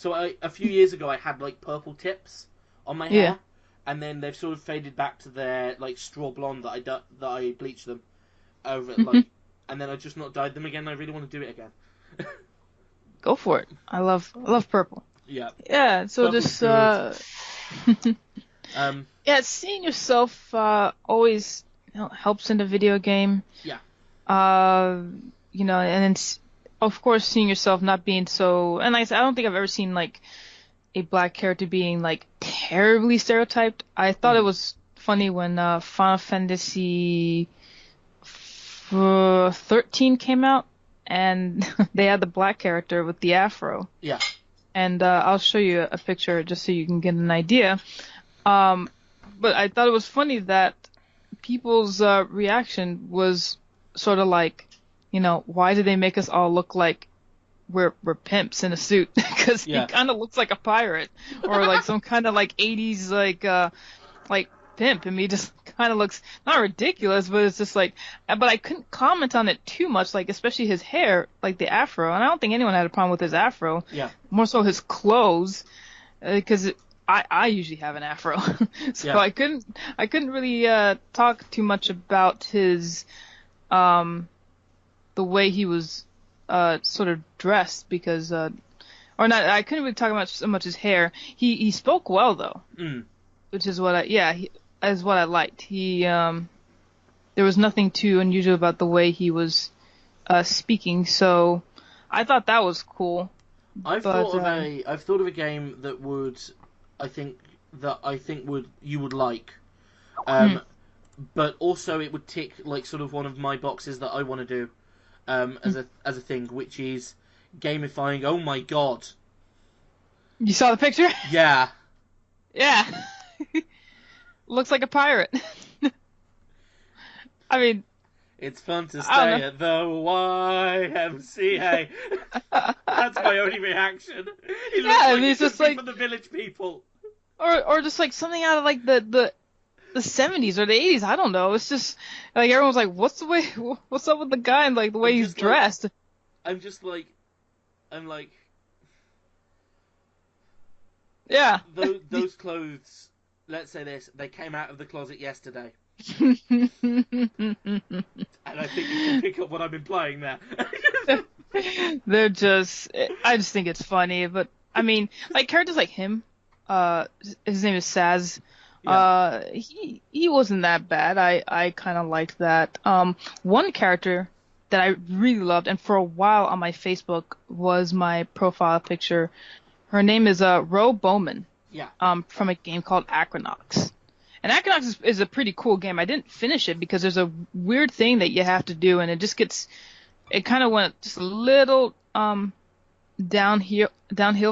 A few years ago I had like purple tips on my hair, and then they've sort of faded back to their like straw blonde that I bleached them over and then I just not dyed them again. I really want to do it again. Go for it. I love purple. Yeah. Yeah. So Purple's just seeing yourself always helps in the video game. Yeah. And it's, of course, seeing yourself not being so. And like I said, I don't think I've ever seen like a black character being like terribly stereotyped. I thought it was funny when Final Fantasy 13 came out, and they had the black character with the afro. Yeah. And I'll show you a picture just so you can get an idea. But I thought it was funny that people's reaction was sort of like, why do they make us all look like we're pimps in a suit? Because he kind of looks like a pirate, or like some kind of like 80s like pimp, and he just kind of looks not ridiculous, but it's just like, but I couldn't comment on it too much, like especially his hair, like the afro, and I don't think anyone had a problem with his afro. Yeah. More so his clothes, because I usually have an afro, so Yeah. I couldn't really talk too much about his the way he was sort of dressed, because or not, I couldn't really talk about so much his hair. He spoke well though, which is what is what I liked. He there was nothing too unusual about the way he was speaking, so I thought that was cool. I've thought of a game that you would like, but also it would tick like sort of one of my boxes that I want to do as a thing, which is gamifying. Oh my god! You saw the picture? Yeah. Yeah. Looks like a pirate. I mean, it's fun to stay at the YMCA. That's my only reaction. He looks like he's just like from the Village People, or just like something out of like the 70s or the 80s. I don't know. It's just like everyone's like, what's up with the guy and like the way he's dressed? I'm like, yeah. Those clothes. Let's say this: they came out of the closet yesterday. And I think you can pick up what I'm implying there. I just think it's funny, but I mean, like characters like him, his name is Saz. Yeah. He wasn't that bad. I kind of liked that. One character that I really loved, and for a while on my Facebook was my profile picture. Her name is Ro Bowman. Yeah. From a game called Acronox. And Acronox is a pretty cool game. I didn't finish it because there's a weird thing that you have to do, and it kind of went just a little downhill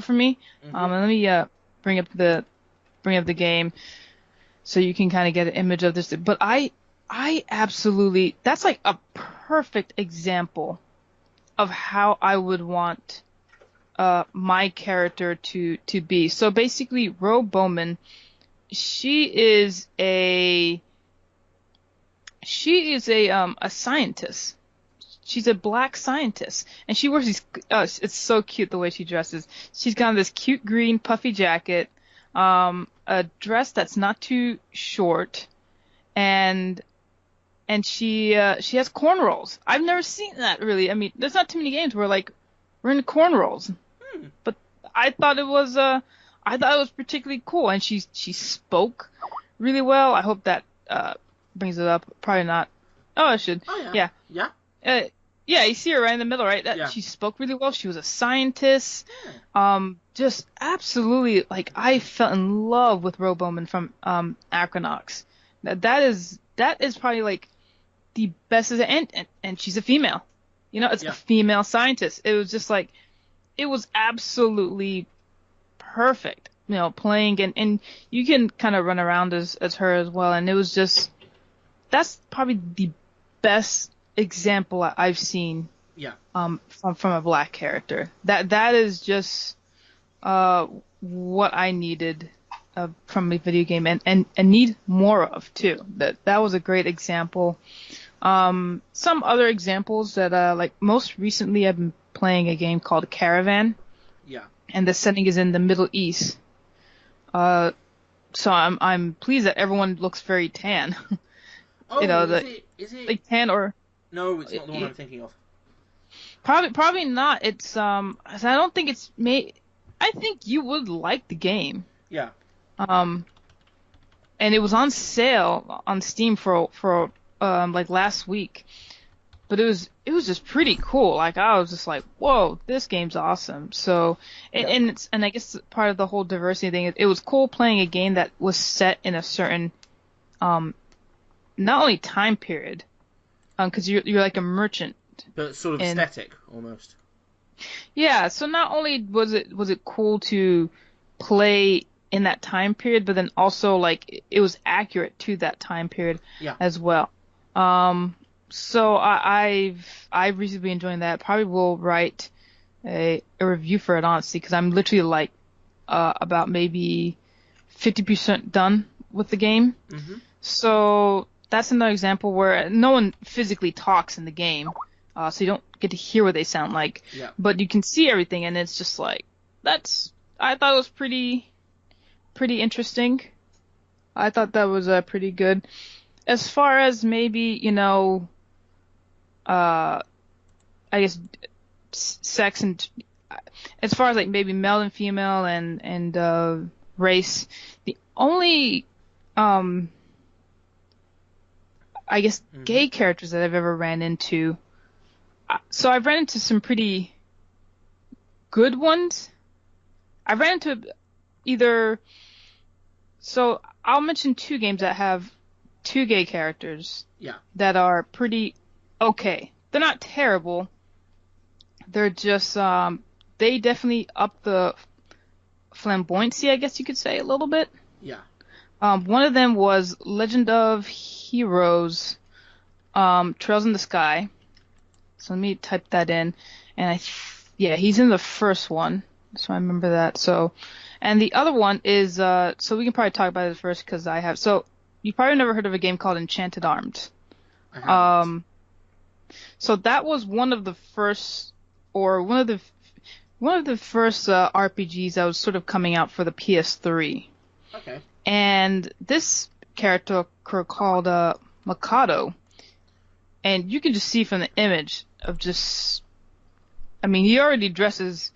for me. Mm-hmm. And let me bring up the game so you can kind of get an image of this. But I absolutely, that's like a perfect example of how I would want my character to be. So basically, Ro Bowman, she is a scientist. She's a black scientist, and she wears these. It's so cute the way she dresses. She's got this cute green puffy jacket, a dress that's not too short, and she has cornrows. I've never seen that really. I mean, there's not too many games where like we're in cornrows. But I thought it was particularly cool, and she spoke really well. I hope that brings it up. Probably not. Oh, I should. Oh, yeah. Yeah. Yeah, you see her right in the middle, right? Yeah. She spoke really well. She was a scientist. Yeah. Just absolutely, like, I fell in love with Ro Bowman from Acronox. That is probably like the best, and she's a female. You know, it's a female scientist. It was just like, it was absolutely perfect, you know, playing, and you can kind of run around as her as well, and it was just, that's probably the best example I've seen from a black character. That is just what I needed from a video game, and need more of too. That was a great example. Some other examples that like most recently I've been playing a game called Caravan. Yeah. And the setting is in the Middle East. So I'm pleased that everyone looks very tan. Oh, you know, is it like tan or? No, it's not the one I'm thinking of. Probably not. It's I don't think it's made. I think you would like the game. Yeah. And it was on sale on Steam for like last week. But it was just pretty cool. Like, I was just like, whoa, this game's awesome. So, and I guess part of the whole diversity thing, it was cool playing a game that was set in a certain, not only time period, because you're like a merchant, but sort of aesthetic almost. Yeah. So not only was it cool to play in that time period, but then also like it was accurate to that time period as well. So I've recently been enjoying that. Probably will write a review for it, honestly, because I'm literally like about maybe 50% done with the game. Mm-hmm. So that's another example where no one physically talks in the game, so you don't get to hear what they sound like. Yeah. But you can see everything, and it's just like I thought it was pretty interesting. I thought that was pretty good. As far as maybe, I guess sex and as far as like maybe male and female and race, the only I guess gay characters that I've ever ran into. So I've ran into some pretty good ones. I've ran into either. So I'll mention 2 games that have 2 gay characters. Yeah. That are pretty okay. They're not terrible. They're just they definitely up the flamboyancy, I guess you could say, a little bit. Yeah. One of them was Legend of Heroes, Trails in the Sky. So let me type that in, and he's in the first one, so I remember that. So, and the other one is so we can probably talk about it first because I have. So you probably never heard of a game called Enchanted Arms. I haven't. So that was one of the first RPGs that was sort of coming out for the PS3. Okay. And this character called Mikado, and you can just see from the image of just, I mean, he already dresses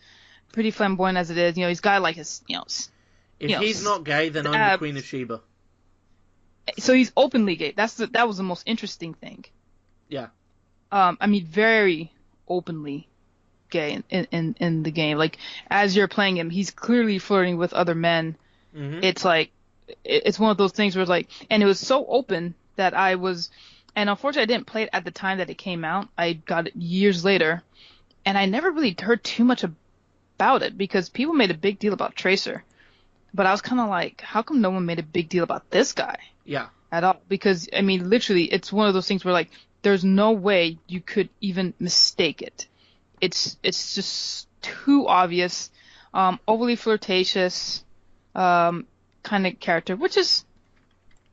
pretty flamboyant as it is. He's got like his, If he's not gay, then I'm the Queen of Sheba. So he's openly gay. That was the most interesting thing. Yeah. I mean, very openly gay in the game. Like, as you're playing him, he's clearly flirting with other men. Mm-hmm. It's like, it's one of those things where it's like, and it was so open that and unfortunately I didn't play it at the time that it came out. I got it years later, and I never really heard too much about it because people made a big deal about Tracer. But I was kind of like, how come no one made a big deal about this guy? Yeah. At all? Because, I mean, literally, it's one of those things where, like, there's no way you could even mistake it. It's just too obvious, overly flirtatious, kind of character, which is,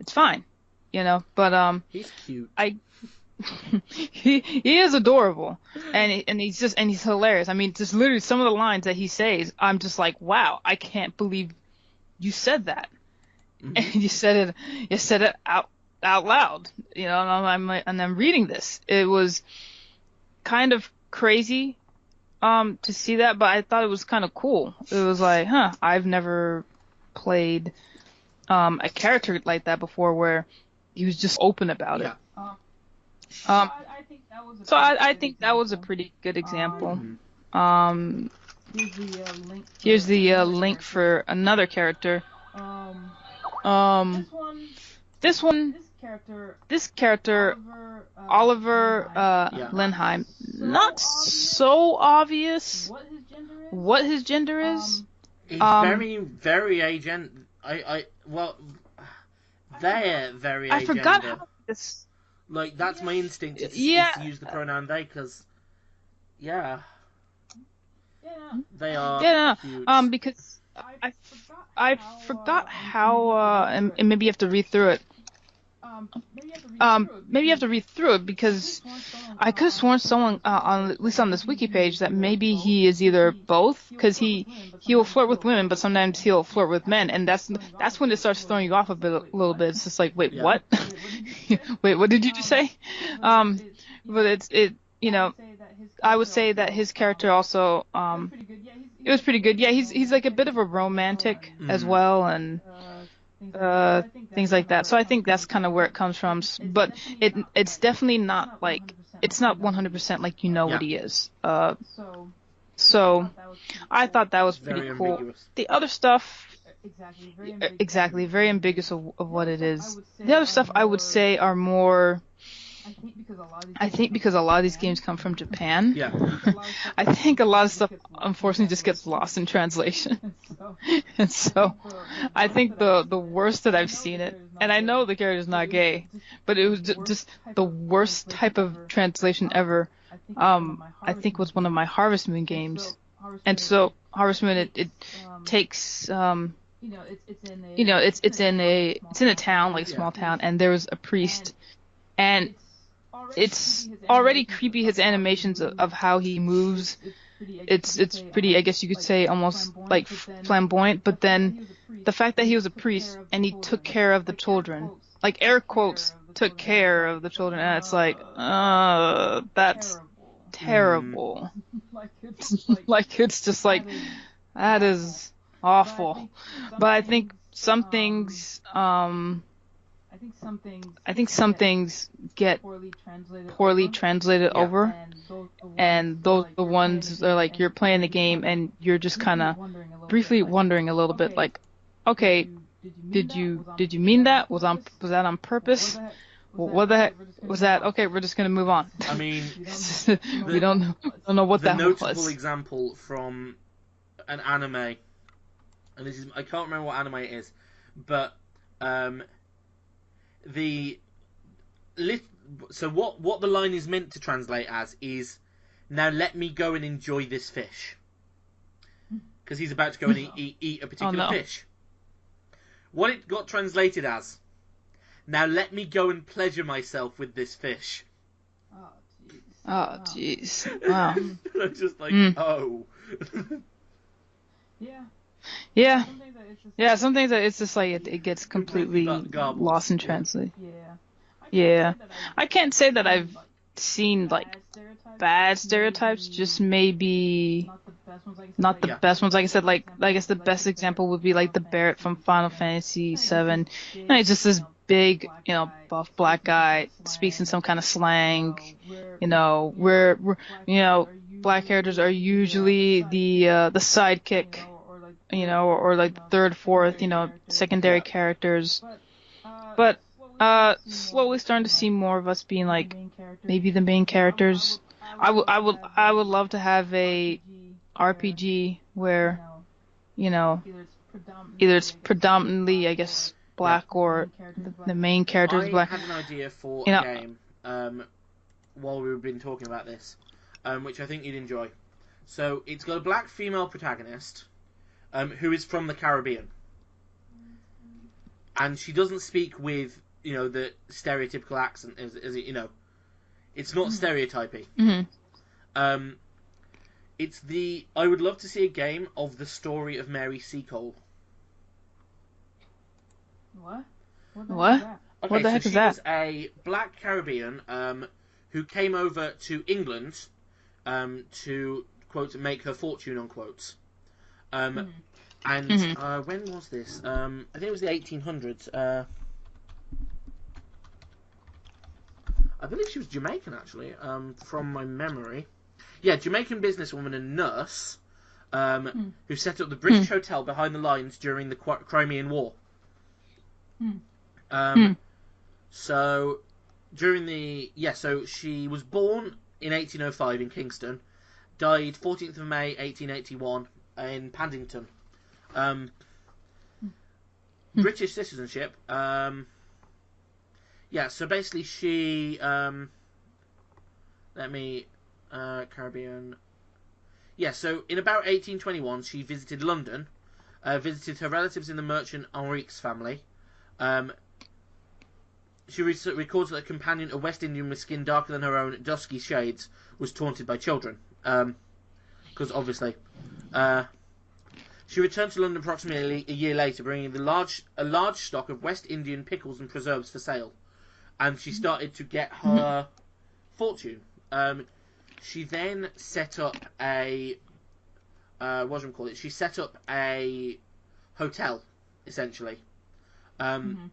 it's fine, but, he's cute. he is adorable, and he's hilarious. I mean, just literally some of the lines that he says, I'm just like, wow, I can't believe you said that. Mm-hmm. And you said it out loud, and I'm reading this. It was kind of crazy to see that, but I thought it was kind of cool. It was like, I've never played a character like that before where he was just open about it. I think that was a pretty good example. Here's the link for another character. This character, Oliver Lindheim, not so obvious what his gender is. He's very, very agender. They're very agender. I forgot how this. Like, that's my instinct is to use the pronoun they, because, they are cute. Because I forgot how, and maybe you have to read through it. Maybe you have to read through it because I could have sworn someone, at least on this wiki page, that maybe he is either both, because he will flirt with women, but sometimes he'll flirt with men, and that's when it starts throwing you off a little bit. It's just like, wait, what? Wait, what did you just say? But I would say that his character also, it was pretty good. Yeah, he's like a bit of a romantic as well, and things like that. So I think that's kind of where it comes from. But it's definitely not like, it's not 100% like what he is. So I thought that was pretty cool. Ambiguous. The other stuff, exactly, very ambiguous of what it is. The other stuff I would say are more, I think because a lot of these games come from Japan. Yeah. I think a lot of stuff unfortunately just gets lost in translation. And so I think the worst that I've seen it, and I know the character's not gay, but it was just the worst type of translation ever. I think was one of my Harvest Moon games. And so Harvest Moon, it takes it's in a town, like small town, and there was a priest, and it's already creepy, his animations of how he moves. It's pretty, I guess you could say, almost like flamboyant, but then the fact that he was a priest and he took care of the children, like air quotes, took care of the children, and it's like, that's terrible. Like, it's just like, that is awful. But I think some things get poorly translated over, and those are the ones that are like, you're playing the game and you're just kind of briefly wondering a little bit, like, okay, did you mean that? Was that on purpose? What the heck was that? Okay, we're just gonna move on. I mean, we don't know what that was. The notable example from an anime, and this is, I can't remember what anime it is, but so what the line is meant to translate as is, now let me go and enjoy this fish, because he's about to go and eat a particular fish. What it got translated as, now let me go and pleasure myself with this fish. Oh jeez. Wow. I'm just like, oh. Yeah. Some things that it's just like it gets completely lost in translation. Yeah. I can't say that I've seen like bad stereotypes, just maybe not the best ones. Like I said, like I guess the best example would be like the Barret from Final Fantasy VII. He's just this big, buff black guy, speaks in some kind of slang. Where black characters are usually the sidekick, or like the third, fourth, secondary characters. But slowly starting to see more of us being like maybe the main characters. I would love to have a RPG where, either it's predominantly, I guess, black, or the main character is black. I had an idea for a game while we've been talking about this, which I think you'd enjoy. So it's got a black female protagonist who is from the Caribbean, and she doesn't speak with the stereotypical accent, as it's not stereotypy. Mm-hmm. I would love to see a game of the story of Mary Seacole. What? Okay, what the heck is She that? was a black Caribbean who came over to England to, quote, make her fortune, unquote. And when was this? I think it was the 1800s. I believe she was Jamaican, actually, from my memory. Yeah, Jamaican businesswoman and nurse who set up the British Hotel behind the lines during the Crimean War. So so she was born in 1805 in Kingston, died 14th of May 1881 in Paddington. British citizenship. So basically she Caribbean. So in about 1821 she visited London, visited her relatives in the merchant Henrique's family. She records that a companion, a West Indian with skin darker than her own, dusky shades, was taunted by children. Because obviously. She returned to London approximately a year later, bringing a large stock of West Indian pickles and preserves for sale. And she started to get her fortune. She then set up a She set up a hotel, essentially, and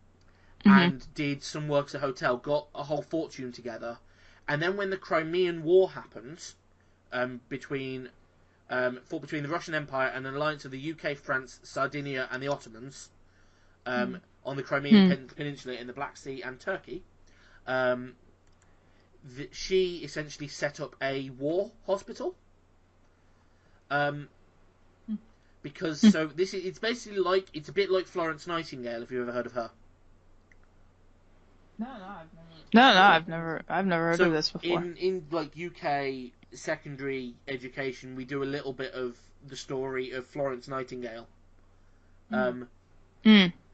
did some works at a hotel. Got a whole fortune together, and then when the Crimean War happened, fought between the Russian Empire and an alliance of the UK, France, Sardinia, and the Ottomans on the Crimean Peninsula in the Black Sea and Turkey. She essentially set up a war hospital. Because it's basically it's a bit like Florence Nightingale, if you've ever heard of her. I've never heard of this before. In like UK secondary education, we do a little bit of the story of Florence Nightingale.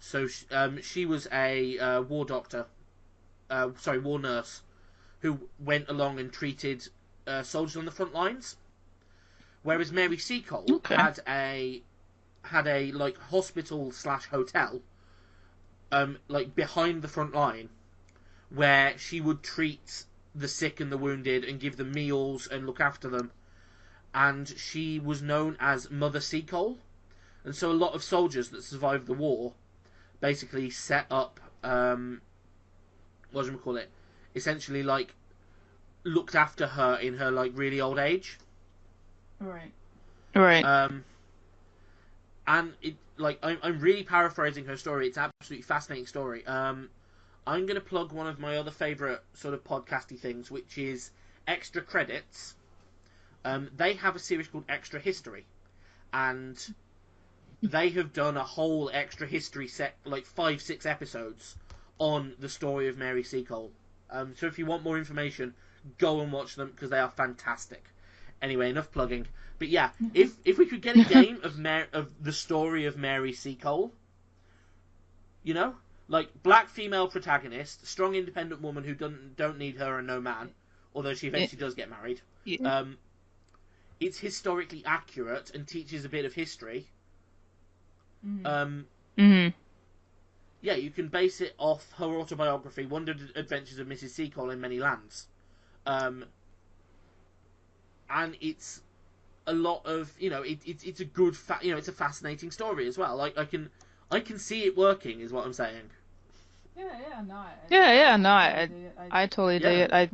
So she was a war doctor, war nurse, who went along and treated soldiers on the front lines. Whereas Mary Seacole had a like hospital / hotel, like behind the front line, where she would treat the sick and the wounded and give them meals and look after them. And she was known as Mother Seacole. And so a lot of soldiers that survived the war basically set up, essentially like looked after her in her like really old age. Right. And it like I'm really paraphrasing her story. It's an absolutely fascinating story. I'm going to plug one of my other favourite sort of podcasty things, which is Extra Credits. They have a series called Extra History, and they have done a whole Extra History set, like 5-6 episodes on the story of Mary Seacole. So if you want more information, go and watch them because they are fantastic. Anyway, enough plugging. But yeah, if we could get a game of the story of Mary Seacole, you know, like black female protagonist, strong independent woman who don't need her and no man, although she eventually does get married. Yeah. It's historically accurate and teaches a bit of history. Mm-hmm. Yeah, you can base it off her autobiography, Wondered Adventures of Mrs. Seacole in Many Lands. And it's a lot of, you know, it's a good, it's a fascinating story as well. Like I can see it working, is what I'm saying. I totally dig it.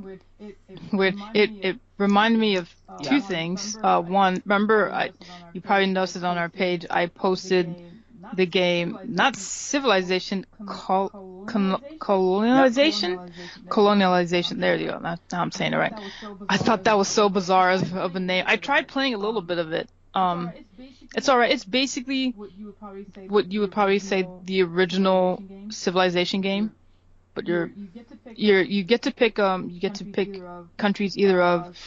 It reminded me of two things. One, remember, you probably noticed it on our page. I posted the game, not Civilization, Colonialization. There you go. Now I'm saying it right. I thought that was so bizarre of a name. I tried playing a little bit of it. It's alright. It's basically what you would probably say the original Civilization game, but you get to pick countries either of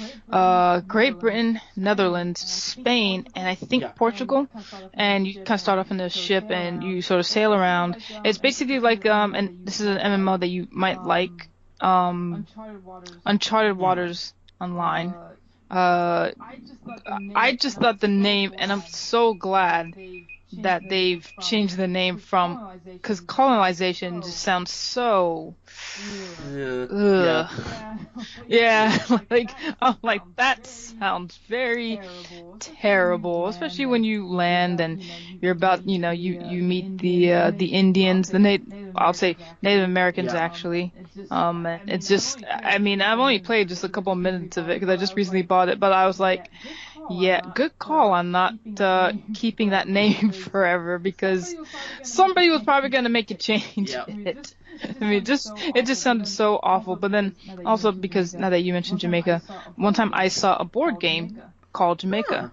Great Britain, Netherlands, Spain, and I think Portugal, and you kind of start off in a ship and you sort of sail around. It's basically like and this is an MMO that you might like, Uncharted Waters Online. I just thought the name, and I'm so glad that they've changed the name from, because colonization just sounds so like I'm like, that sounds very terrible, especially when you land and you're about, you meet the Indians, I'll say Native Americans actually. It's just, I mean, I've only played just a couple of minutes of it because I just recently bought it, but I was like, yeah, good call on not keeping that name forever, because somebody was probably going to make a change it. I mean, it just sounded so awful. But then also, because now that you mentioned Jamaica, one time I saw a board game called Jamaica.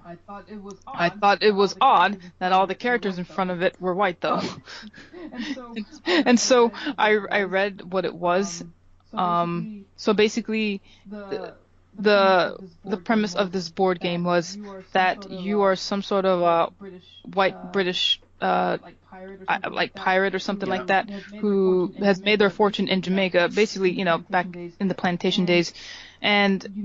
I thought it was odd that all the characters in front of it were white, though. And so I read what it was. So basically, the premise of this board game was that you are some sort of white British like pirate or something like that, who has made their fortune in Jamaica, basically, back in the plantation days. And you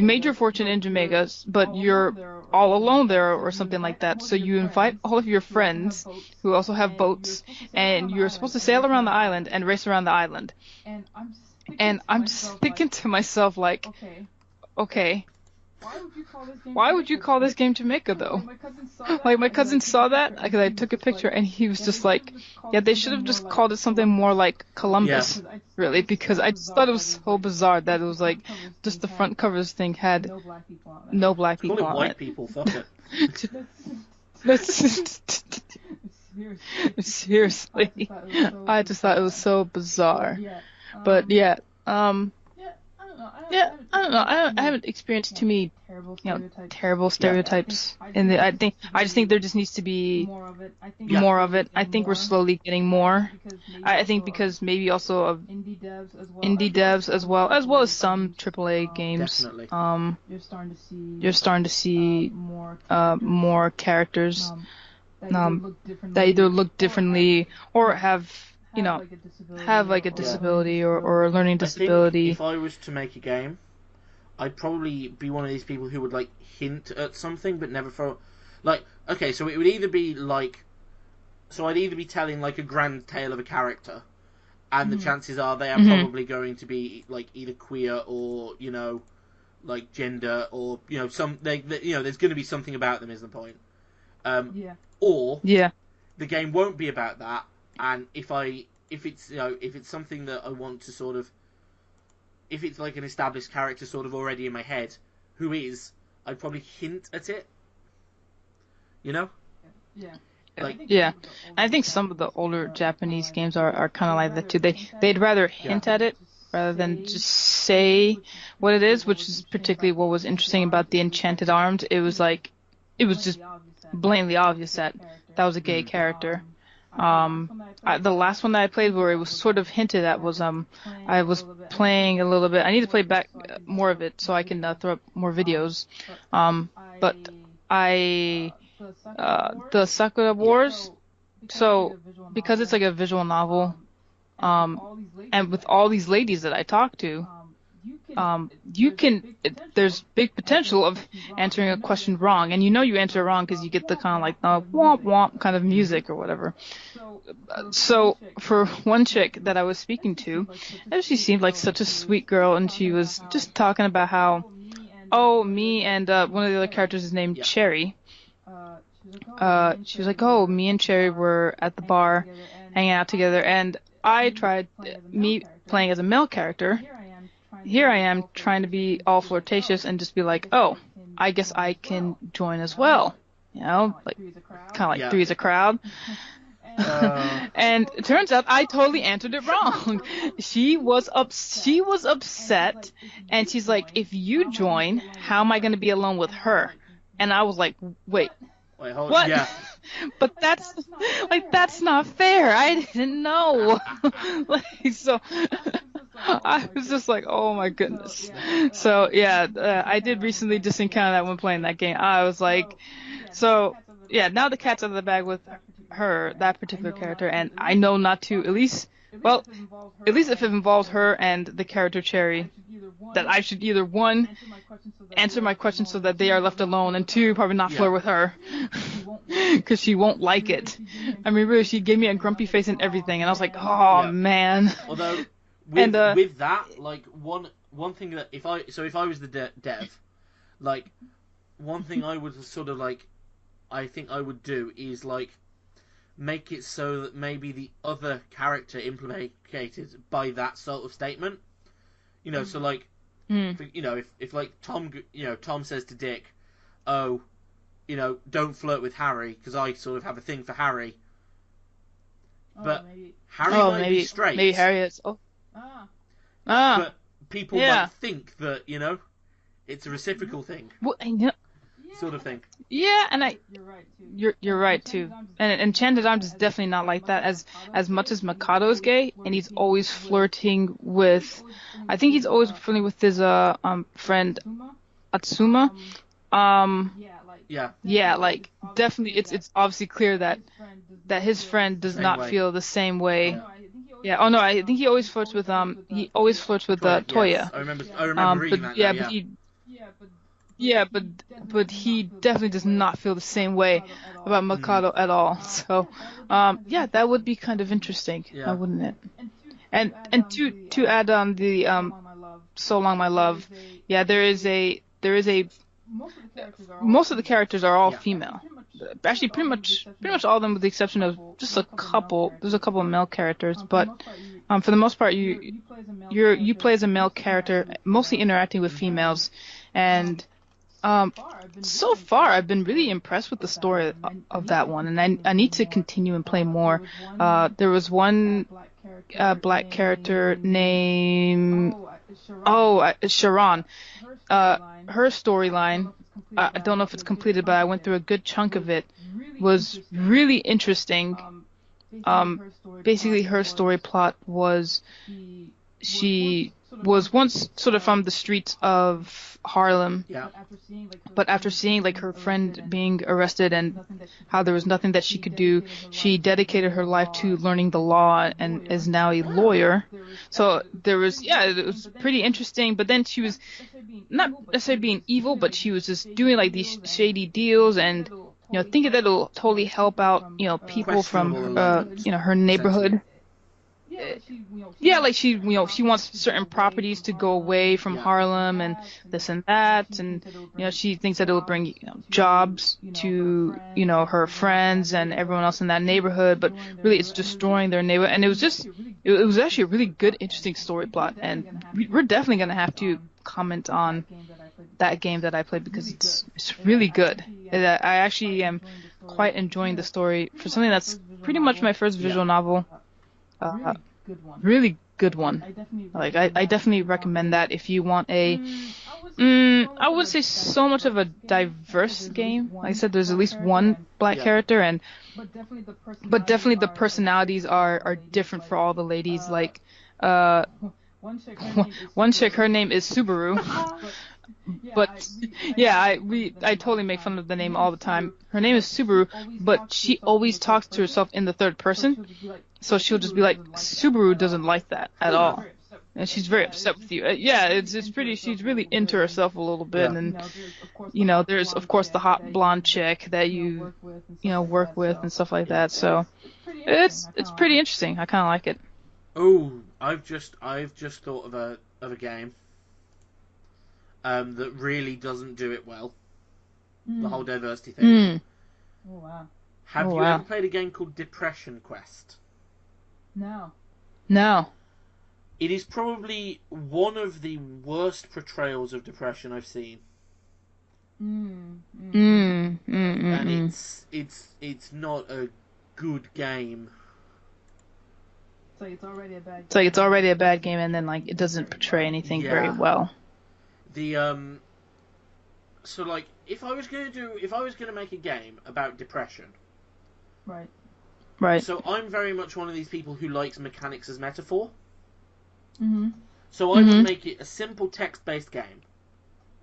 made your fortune in Jamaica, but you're all alone there or something like that. So you invite all of your friends who also have boats, and you're supposed to sail around the island and race around the island. And I'm just thinking to myself, like, okay, why would you call this game Jamaica, though? Like, my cousin saw that, because I took a picture, and he was just like, yeah, they should have just called it something more like Columbus, really, because I just thought it was so bizarre that it was like, just the front covers thing had no black people on it. White people, fuck it. Seriously. I just thought it was so bizarre. But yeah, I don't know. I haven't experienced too many, terrible stereotypes. I just think there just needs to be more of it. I think we're slowly getting more. I think because maybe also of indie devs as well as some AAA games. Definitely. You're starting to see more characters. that either look differently or have like a disability or a learning disability. I think if I was to make a game, I'd probably be one of these people who would like hint at something but never throw. Like, okay, so it would either be like, so I'd either be telling like a grand tale of a character, and the chances are they are probably going to be like either queer or like gender or there's going to be something about them is the point. Or the game won't be about that, and if it's something that I want to sort of, if it's like an established character sort of already in my head, I'd probably hint at it. I think some of the older Japanese games are kind of like that too. They'd rather hint at it rather than just say what it is, which is particularly what was interesting about the Enchanted Arms. It was just blatantly obvious that was a gay character. The last one that I played where it was sort of hinted at was I was playing a little bit. I need to play back more of it so I can throw up more videos. But the Sakura Wars. So because it's like a visual novel, and with all these ladies that I talk to, there's big potential of answering a question wrong, and you answer wrong because you get the kind of like the womp womp kind of music or whatever. So for one chick that I was speaking to, she seemed like such a sweet girl, and she was just talking about how, me and one of the other characters is named Cherry. She was like, me and Cherry were at the bar hanging out together, and I tried me playing as a male character. Here I am trying to be all flirtatious and just be like, I guess I can join as well. Like kind of like Three's a Crowd. And it turns out I totally answered it wrong. She was upset, and she's like, if you join, how am I going to be alone with her? And I was like, wait, what? Yeah. But that's not fair. I didn't know. So I was just like, oh my goodness. So I did recently just encounter that when playing that game. I was like, now the cat's out of the bag with her, that particular character, and I know not to, at least if it involves her and the character Cherry, that I should either one, answer my question so that they are left alone, and two, probably not flirt with her, because she won't like it. I mean, really, she gave me a grumpy face and everything, and I was like, man. Although with that, like one thing that if I was the dev, like one thing I would sort of like, I think I would do is like make it so that maybe the other character implicated by that sort of statement, so like, if like Tom says to Dick, don't flirt with Harry because I sort of have a thing for Harry, but Harry might be straight. Maybe Harry is. But people might think that it's a reciprocal thing. Well, sort of thing. Yeah, and you're right too. And Enchanted Arms is definitely not like that. As much as Mikado's gay, and he's always flirting with, I think he's always flirting with his friend Atsuma. Yeah, like definitely, it's obviously clear that his friend does not feel the same way. Yeah. Oh no, I think he always flirts with Toya. Yes. I remember reading that. But he definitely does not feel the same way about Mikado at all. So, that would be kind of interesting, wouldn't it? And to add on the So Long My Love, there is a most of the characters are all female. Actually, pretty much all of them, with the exception of just a couple. There's a couple of male characters, but for the most part, you play as a male character, mostly interacting with females, and so far I've been really impressed with the story of that one, and I need to continue and play more. There was one black character named Sharon. Her storyline, I don't know if it's completed, but I went through a good chunk of it, was really interesting. Basically her story plot was she was once sort of from the streets of Harlem, Yeah. but after seeing like her friend being arrested and how there was nothing that she could do, she dedicated her life to learning the law and is now a lawyer. So there was, it was pretty interesting. But then she was not necessarily being evil, but she was just doing like these shady deals and thinking that it'll totally help out people from her neighborhood. Like she wants certain properties to go away from Harlem and this and that, and she thinks that it'll bring jobs to her friends and everyone else in that neighborhood, but really it's destroying their neighborhood. And it was actually a really good, interesting story plot, and we're definitely gonna have to comment on that game that I played because it's really good. I actually am quite enjoying the story for something that's pretty much my first visual novel. Really good one. Like I definitely recommend that if you want I would say so much of a diverse game. Like I said, there's at least one black character, but definitely the personalities are different for all the ladies. Like one chick, her name is Subaru. But I totally make fun of the name all the time. Her name is Subaru, but she always talks to herself in the third person. So she'll just be like, Subaru doesn't like that at all. And she's very upset with you. It's pretty, she's really into herself a little bit. And, there's, of course, the hot blonde chick that you work with and stuff like that. So it's pretty interesting. I kind of like it. Oh, I've just thought of a game that really doesn't do it well. The whole diversity thing. Oh, wow. Have you ever played a game called Depression Quest? No. It is probably one of the worst portrayals of depression I've seen. And it's not a good game. So it's already a bad game. It's like it's already a bad game, and then like it doesn't portray anything very well. So like if I was gonna make a game about depression, right. So I'm very much one of these people who likes mechanics as metaphor. Mm-hmm. So I would make it a simple text-based game.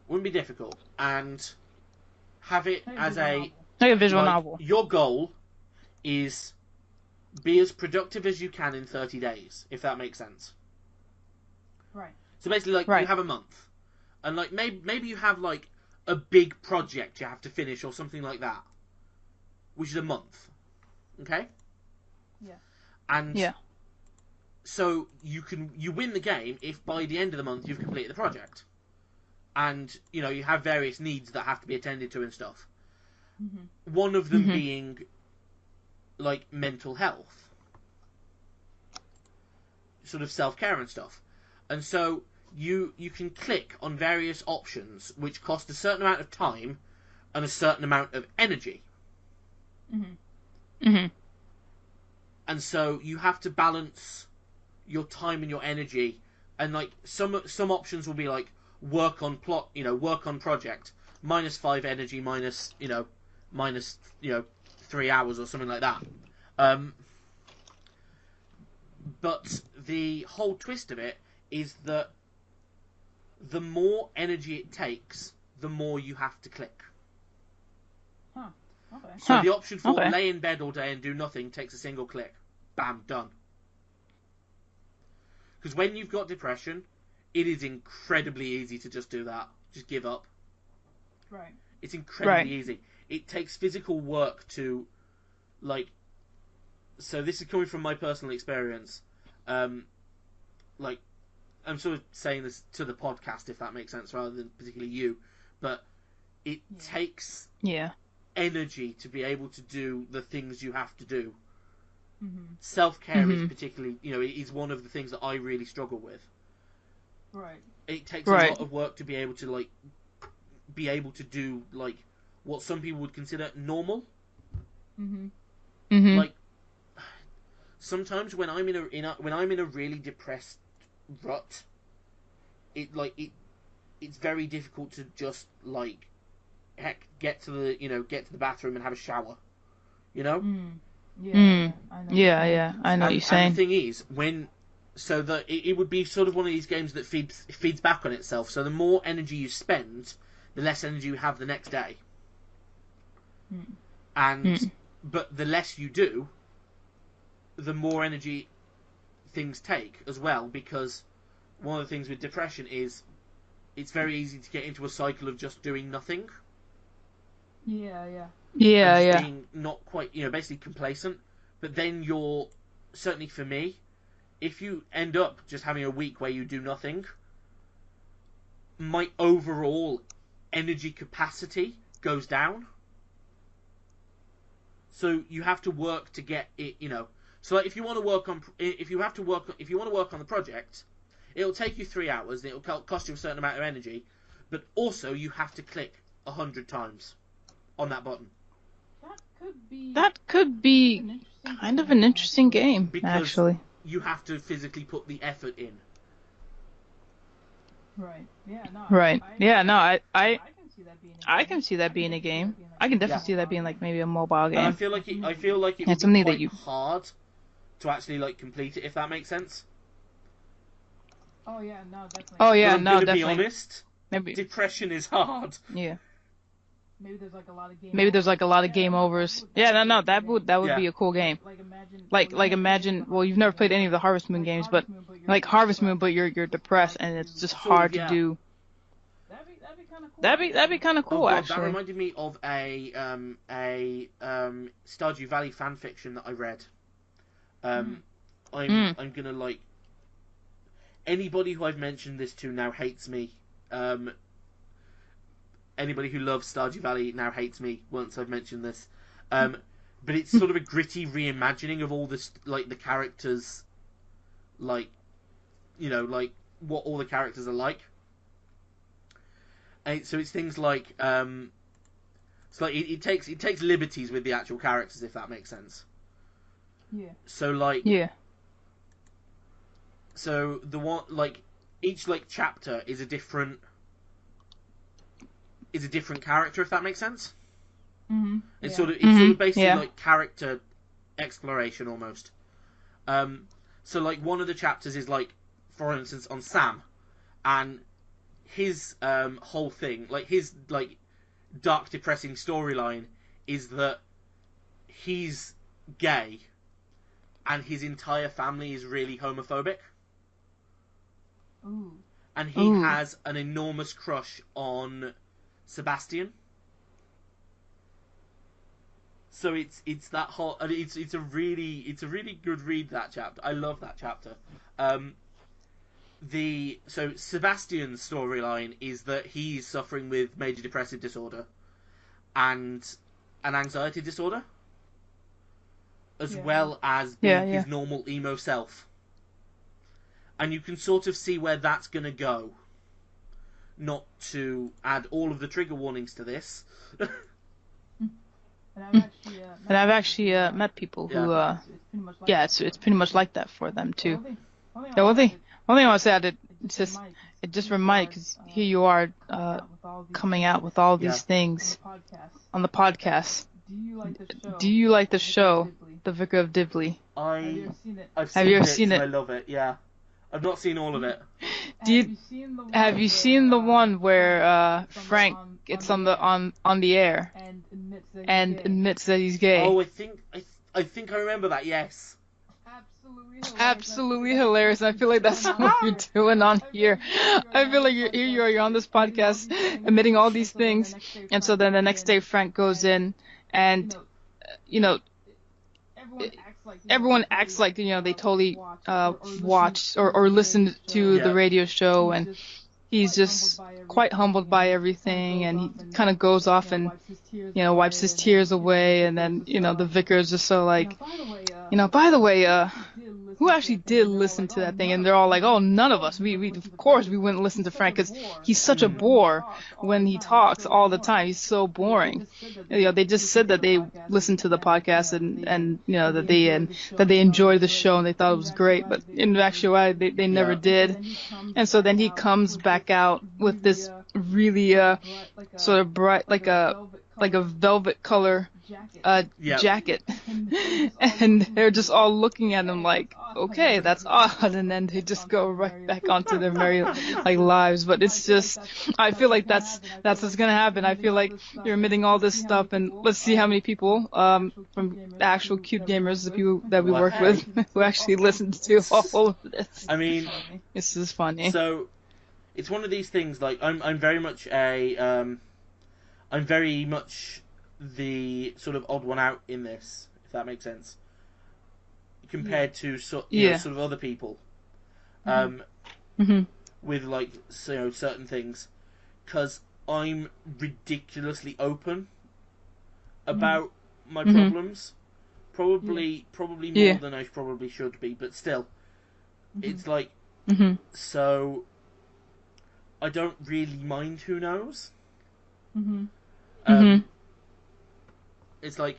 Wouldn't be difficult, and have it as a visual novel. Your goal is be as productive as you can in 30 days, if that makes sense. Right. So basically, you have a month, and maybe you have a big project you have to finish or something like that, which is a month. Okay. Yeah. And so you win the game if by the end of the month you've completed the project, and you have various needs that have to be attended to and stuff. Mm-hmm. One of them being mental health, sort of self-care and stuff, and so you can click on various options which cost a certain amount of time and a certain amount of energy. And so you have to balance your time and your energy, and some options will be work on plot, work on project, -5 energy, minus 3 hours or something like that. But the whole twist of it is that the more energy it takes, the more you have to click. Okay. So the option for lay in bed all day and do nothing takes a single click. Bam, done. Because when you've got depression, it is incredibly easy to just do that. Just give up. Right. It's incredibly easy. It takes physical work to, so this is coming from my personal experience. I'm sort of saying this to the podcast, if that makes sense, rather than particularly you. But it takes energy to be able to do the things you have to do. Self-care is particularly, is one of the things that I really struggle with. Right. It takes a lot of work to be able to do what some people would consider normal. Sometimes when I'm in a really depressed rut, it's very difficult to just get to the bathroom and have a shower. Yeah. I know. I know what you're saying. And the thing is, so that it would be sort of one of these games that feeds back on itself. So the more energy you spend, the less energy you have the next day. And but the less you do, the more energy things take as well, because one of the things with depression is it's very easy to get into a cycle of just doing nothing. Yeah. Being not quite, basically complacent. But then certainly for me, if you end up just having a week where you do nothing, my overall energy capacity goes down. So you have to work to get it, So like if you want to work on the project, it'll take you 3 hours and it'll cost you a certain amount of energy, but also you have to click 100 times on that button. That could be kind of an interesting game, because actually. You have to physically put the effort in. Right. Yeah. No. Right. Yeah. No. I can see that being a game. I can definitely see that being like maybe a mobile game. And I feel like it would be something quite that hard to actually like complete it, if that makes sense. Oh yeah. No. Definitely. Oh yeah. But I'm No. gonna Definitely. be honest. Maybe. Depression is hard. Yeah. Maybe there's like a lot of game overs. Yeah. No. That would be a cool game. Like imagine. Well, you've never played any of the Harvest Moon games, but like Harvest Moon, but you're depressed and it's just hard to do. That'd be kind of cool, God, actually. That reminded me of a Stardew Valley fan fiction that I read. I'm gonna like anybody who I've mentioned this to now hates me. Anybody who loves Stardew Valley now hates me once I've mentioned this. But it's sort of a gritty reimagining of all this, like the characters, like what all the characters are like. And so it's things like it's like it takes liberties with the actual characters, if that makes sense. Yeah. So like Yeah. So the one like each like chapter is a different character, if that makes sense. Mm-hmm. It's Yeah. sort of basically Yeah. like character exploration almost. So like one of the chapters is like, for instance, on Sam, and his whole thing, like his like dark, depressing storyline is that he's gay, and his entire family is really homophobic. Ooh. And he has an enormous crush on Sebastian. So it's that whole, and it's a really good read, that chapter. I love that chapter. So Sebastian's storyline is that he's suffering with major depressive disorder and an anxiety disorder, as well as being his normal emo self. And you can sort of see where that's going to go. Not to add all of the trigger warnings to this. And I've actually met people who it's pretty much like that for them too. The one thing I want to say, it just reminded, because here you are coming out with all these things on the podcast. Do you like the show, The Vicar of Dibley? Have you ever seen it? I love it. Yeah, I've not seen all of it. Have you seen the one where Frank gets on the air and admits that he's gay? Oh, I think I remember that. Yes. Absolutely hilarious. I feel like that's what you're doing on here. I feel like you're on this podcast admitting all these things, and so then the next day Frank goes in and everyone acts like they totally watched or listened to the radio show, and he's just quite humbled by everything, and he kind of goes off and wipes his tears away, and then the vicar is just so like, by the way, who actually did listen to that thing? And they're all like, oh, none of us. We of course we wouldn't listen to Frank, because he's such a bore when he talks all the time. He's so boring. They just said that they listened to the podcast and that they enjoyed the show and they thought it was great, but in actuality they never did. And so then he comes back out with this really sort of bright, like a velvet color Yep. jacket, and they're just all looking at him like, okay, that's odd, and then they just go right back onto their merry lives. But it's just, I feel like that's what's gonna happen. I feel like you're admitting all this stuff, and let's see how many people from the actual Cube gamers, the people that we work with, who actually listen to all of this. I mean, this is funny. So it's one of these things. Like I'm very much the sort of odd one out in this, if that makes sense, compared to sort of other people, with like certain things, because I'm ridiculously open about my problems, probably more than I probably should be, but still, it's like so I don't really mind who knows. It's like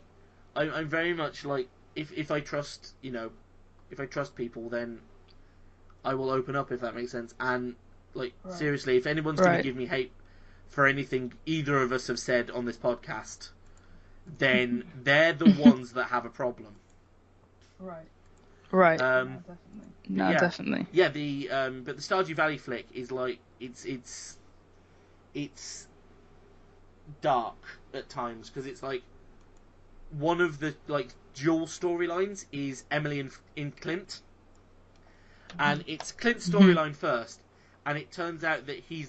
I'm very much like if I trust if I trust people, then I will open up, if that makes sense. And like seriously, if anyone's going to give me hate for anything either of us have said on this podcast, then they're the ones that have a problem. Right. Yeah, definitely. Yeah, but the Stardew Valley flick is like it's dark at times, because it's like one of the like dual storylines is Emily and Clint, and it's Clint's storyline first, and it turns out that he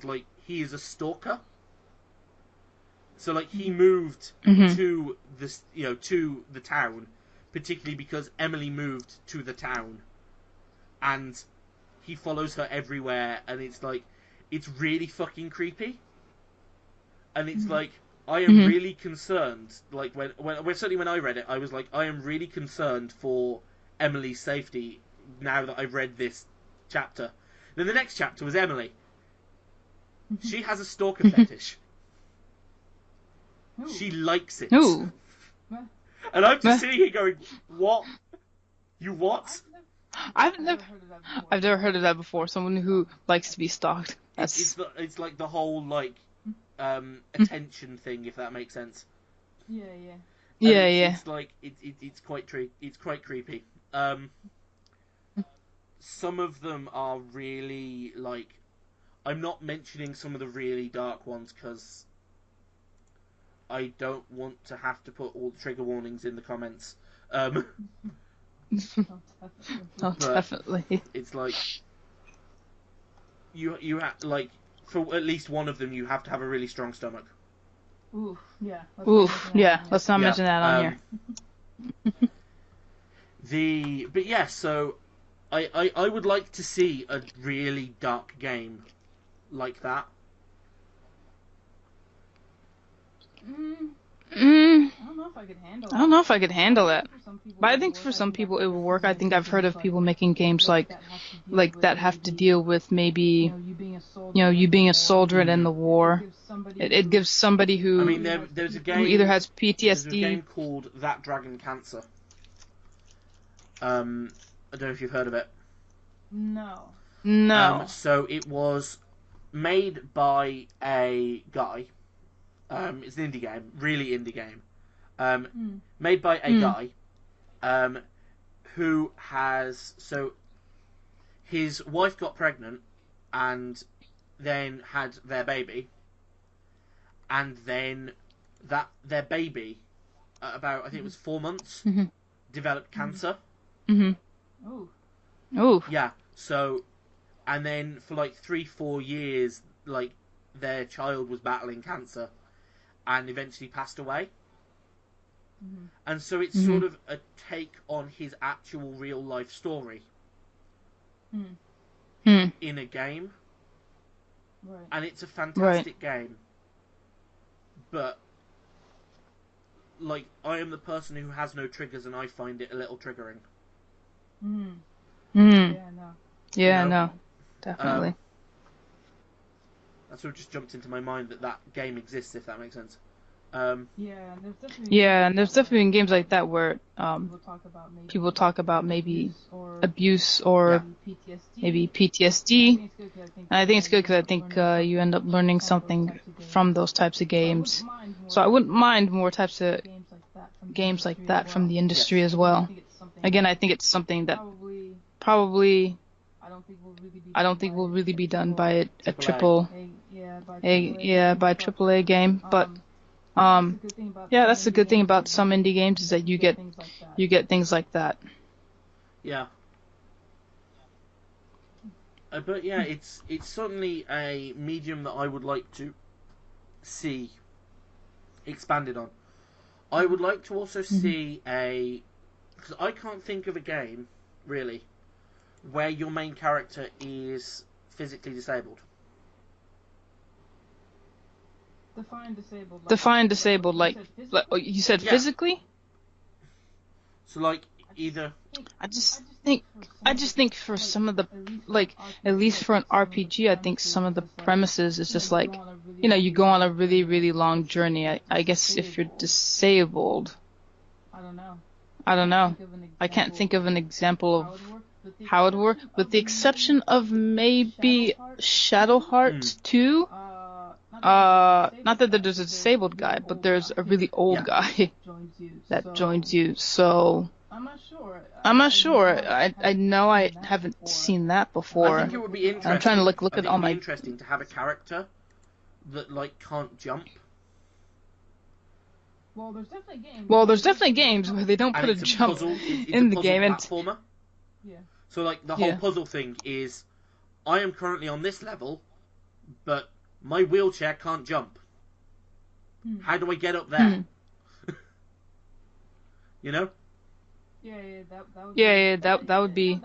is a stalker. So like he moved to this to the town, particularly because Emily moved to the town, and he follows her everywhere, and it's like it's really fucking creepy, and it's like. I am really concerned. Like when certainly when I read it, I was like, I am really concerned for Emily's safety now that I've read this chapter. Then the next chapter was Emily. She has a stalker fetish. She likes it. Ooh. And I'm just sitting here going, what? You what? I've never heard of that before. Someone who likes to be stalked. It's like the whole like. Attention thing, if that makes sense. Yeah. It's like it's quite creepy. Some of them are really like. I'm not mentioning some of the really dark ones because I don't want to have to put all the trigger warnings in the comments. Definitely. It's like you have like. For at least one of them, you have to have a really strong stomach. Yeah. Let's not mention that on here. But yeah, so I would like to see a really dark game like that. I don't know if I could handle that. But I think for some people it will work. I think I've heard of people making games like that have to deal with maybe you being a soldier and in the war. It gives somebody who there's a game who either has PTSD. There's a game called That Dragon Cancer. I don't know if you've heard of it. No. So it was made by a guy. It's an indie game, really indie game. Made by a guy who has... So, his wife got pregnant and then had their baby. And then their baby, at about, I think it was 4 months, developed cancer. Oh. Yeah, so... And then for like 3-4 years, like, their child was battling cancer. And eventually passed away. And so it's sort of a take on his actual real life story in a game. Right. And it's a fantastic game. But, like, I am the person who has no triggers and I find it a little triggering. Yeah, no. Definitely. That sort of just jumped into my mind that game exists, if that makes sense. And there's definitely been games like that where people talk about maybe abuse or maybe PTSD. And I think it's good because I think you end up learning something from those types of games. So I wouldn't mind more types of games like that from the industry as well. Again, I think it's something that probably I don't think will really be done by a triple by a triple A game. But yeah, that's the good thing about some indie games is that you get things like that. Yeah. But yeah, it's certainly a medium that I would like to see expanded on. I would like to also see because I can't think of a game really where your main character is physically disabled. Define disabled, like you said, physically. So like either. I just think for some of the, like, at least for an RPG, I think some of the premises is just like, you go on a really, really long journey. I guess if you're disabled, I don't know. I can't think of an example of how it would work, with the exception of maybe Shadow Hearts 2. Not that there's a disabled guy, but there's a really old guy that joins you. So I'm not sure. I know I haven't seen that before. I think it would be interesting. I'm trying to look at all my. Interesting to have a character that can't jump. Well, there's definitely games where they don't put a jump in the game. Platformer. Yeah. So the whole puzzle thing is, I am currently on this level, but my wheelchair can't jump. How do I get up there? You know? That would be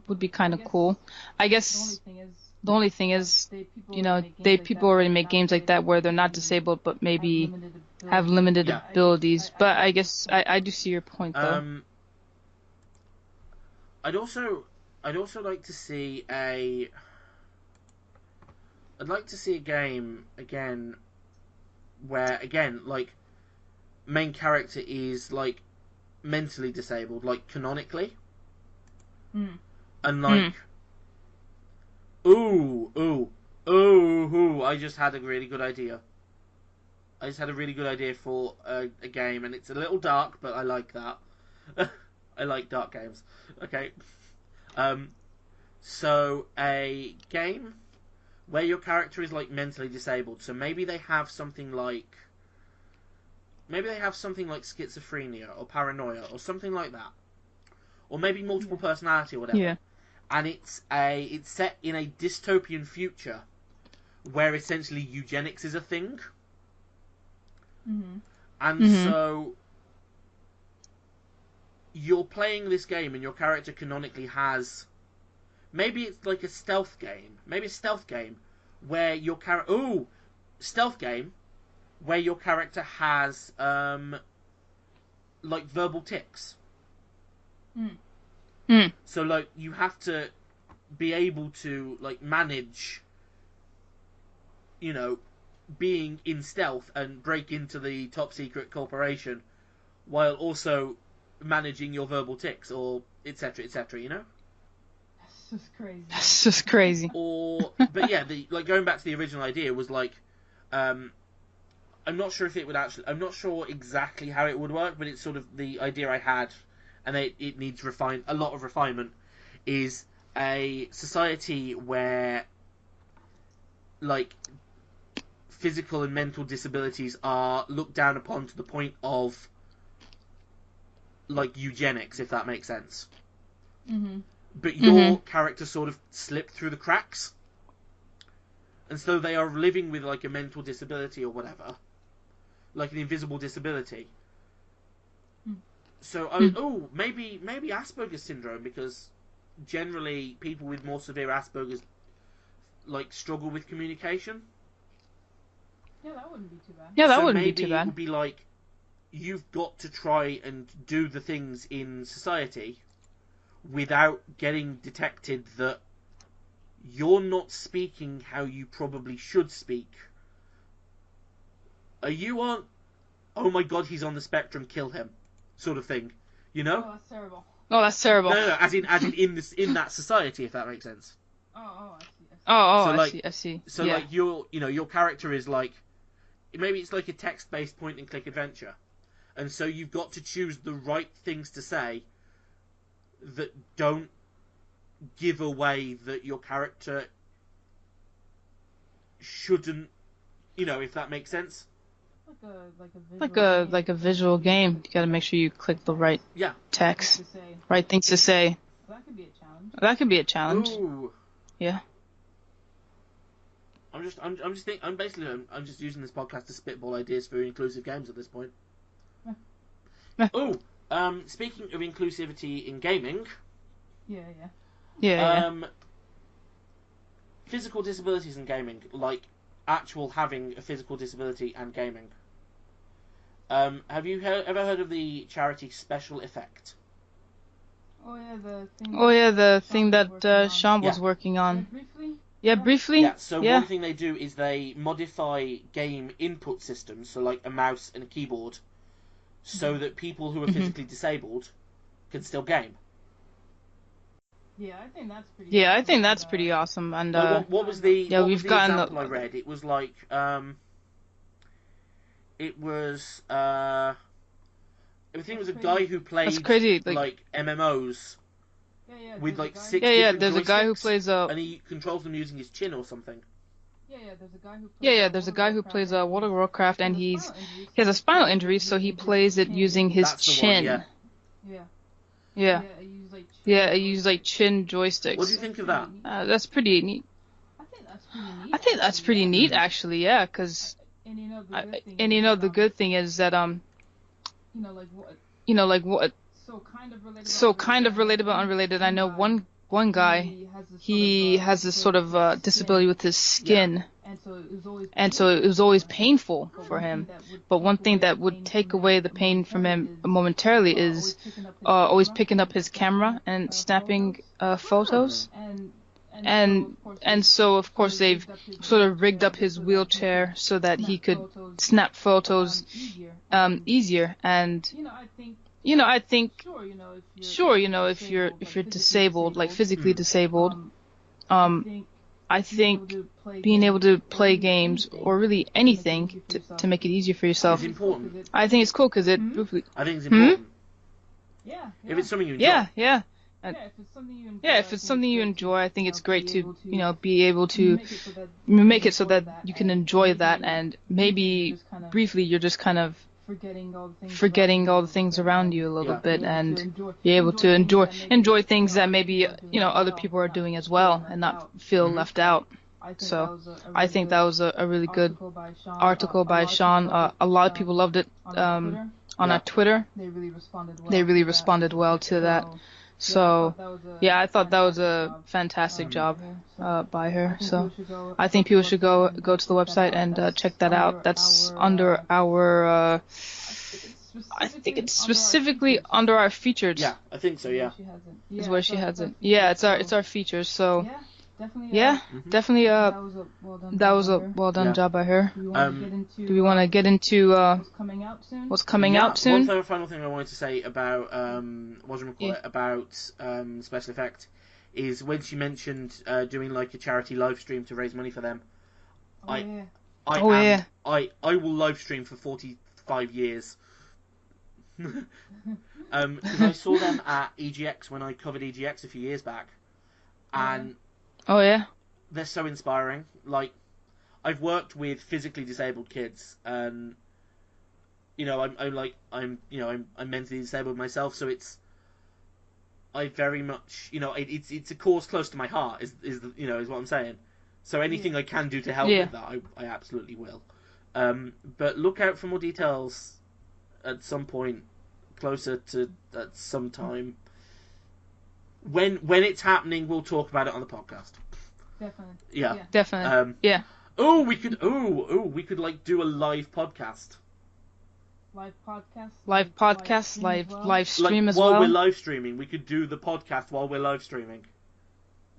would be kind of cool. I guess the only thing is, people already make games like that where they're not disabled but maybe have limited abilities. But I guess I do see your point though. I'd also like to see a game again where main character is mentally disabled, canonically, and I just had a really good idea. For a game, and it's a little dark, but I like that. I like dark games. Okay. So a game where your character is mentally disabled. So maybe they have something like schizophrenia or paranoia or something like that, or maybe multiple personality or whatever. Yeah. And it's set in a dystopian future where essentially eugenics is a thing. And so you're playing this game and your character canonically has, maybe it's like a stealth game. Maybe a stealth game where your character has verbal tics. So you have to be able to manage, being in stealth and break into the top secret corporation while also managing your verbal tics, or etc., etc. That's just crazy. But yeah, going back to the original idea was I'm not sure if it would actually. I'm not sure exactly how it would work, but it's sort of the idea I had, and it needs a lot of refinement. Is a society where physical and mental disabilities are looked down upon to the point of eugenics, if that makes sense. But your character sort of slipped through the cracks, and so they are living with a mental disability or whatever, an invisible disability. So maybe Asperger's syndrome, because generally people with more severe Asperger's struggle with communication. Yeah, that wouldn't be too bad. Yeah, that wouldn't be too bad. It would be you've got to try and do the things in society without getting detected that you're not speaking how you probably should speak. Are you on? Oh my god, he's on the spectrum, kill him, sort of thing. Oh, that's terrible. Oh, that's terrible. No, as in in that society, if that makes sense. I see. So I see. So your character is maybe it's a text-based point-and-click adventure, And so you've got to choose the right things to say that don't give away that your character shouldn't, if that makes sense. Like a visual game. You gotta make sure you click the right text, right things to say. That could be a challenge. That could be a challenge. Ooh. Yeah. I'm just using this podcast to spitball ideas for inclusive games at this point. Oh, speaking of inclusivity in gaming. Yeah. Physical disabilities in gaming, like actual having a physical disability and gaming. Have you ever heard of the charity Special Effect? Oh yeah, the thing that Sean was working on. Briefly. Yeah, so one thing they do is they modify game input systems, so like a mouse and a keyboard, so that people who are physically disabled can still game. Yeah, I think that's pretty. Yeah, I think that's pretty awesome. And what was the example I the read? It was like I think it was a guy who played that's crazy, like MMOs. With like 6 there's different a guy who joysticks, plays and he controls them using his chin or something. There's a guy who plays World of Warcraft, and he has a spinal injury, so he plays it using his chin. Yeah, I use like chin joysticks. What do you think of that? That's pretty neat. I think that's pretty neat, actually. Yeah, because the good thing is that what. So kind of related but unrelated. I know one guy. He has this sort of disability with his skin, and so it was always painful for him. But one thing that would take away the pain from him momentarily is always picking up his camera and snapping photos. And so of course they've sort of rigged up his wheelchair so that he could snap photos easier. And I think, if you're disabled, like physically disabled, I think being able to play games or really anything to make it easier for yourself, it's important. I think it's cool because it. I think it's important. If it's something you enjoy. Yeah. If it's something you enjoy, I think it's great to be able to make it so that you can enjoy that, and maybe briefly you're just kind of forgetting all the things around you a little bit, and be able to enjoy things that maybe other people are doing as well, and not feel left out. So I think that was a really good article by Sean. A lot of people loved it on our Twitter. They really responded well to that. So I thought that was a fantastic job by her. So I think people should go to the website and check that out. That's under our. I think it's specifically under our featured. Yeah, I think so. Yeah, is where she has it. Yeah, it's our features. So definitely. That was a well done job by her. Do we want to get into what's coming out soon? One final thing I wanted to say about about Special Effect is when she mentioned doing like a charity live stream to raise money for them. I will live stream for 45 years. Because I saw them at EGX when I covered EGX a few years back, and they're so inspiring. Like, I've worked with physically disabled kids, and I'm mentally disabled myself, so I very much it's a cause close to my heart is what I'm saying. So anything I can do to help with that, I absolutely will. But look out for more details at some point closer to at some time. When it's happening, we'll talk about it on the podcast. Definitely. Yeah. Definitely. We could like do a live podcast. Live stream as well. While well. we're live streaming, we could do the podcast while we're live streaming.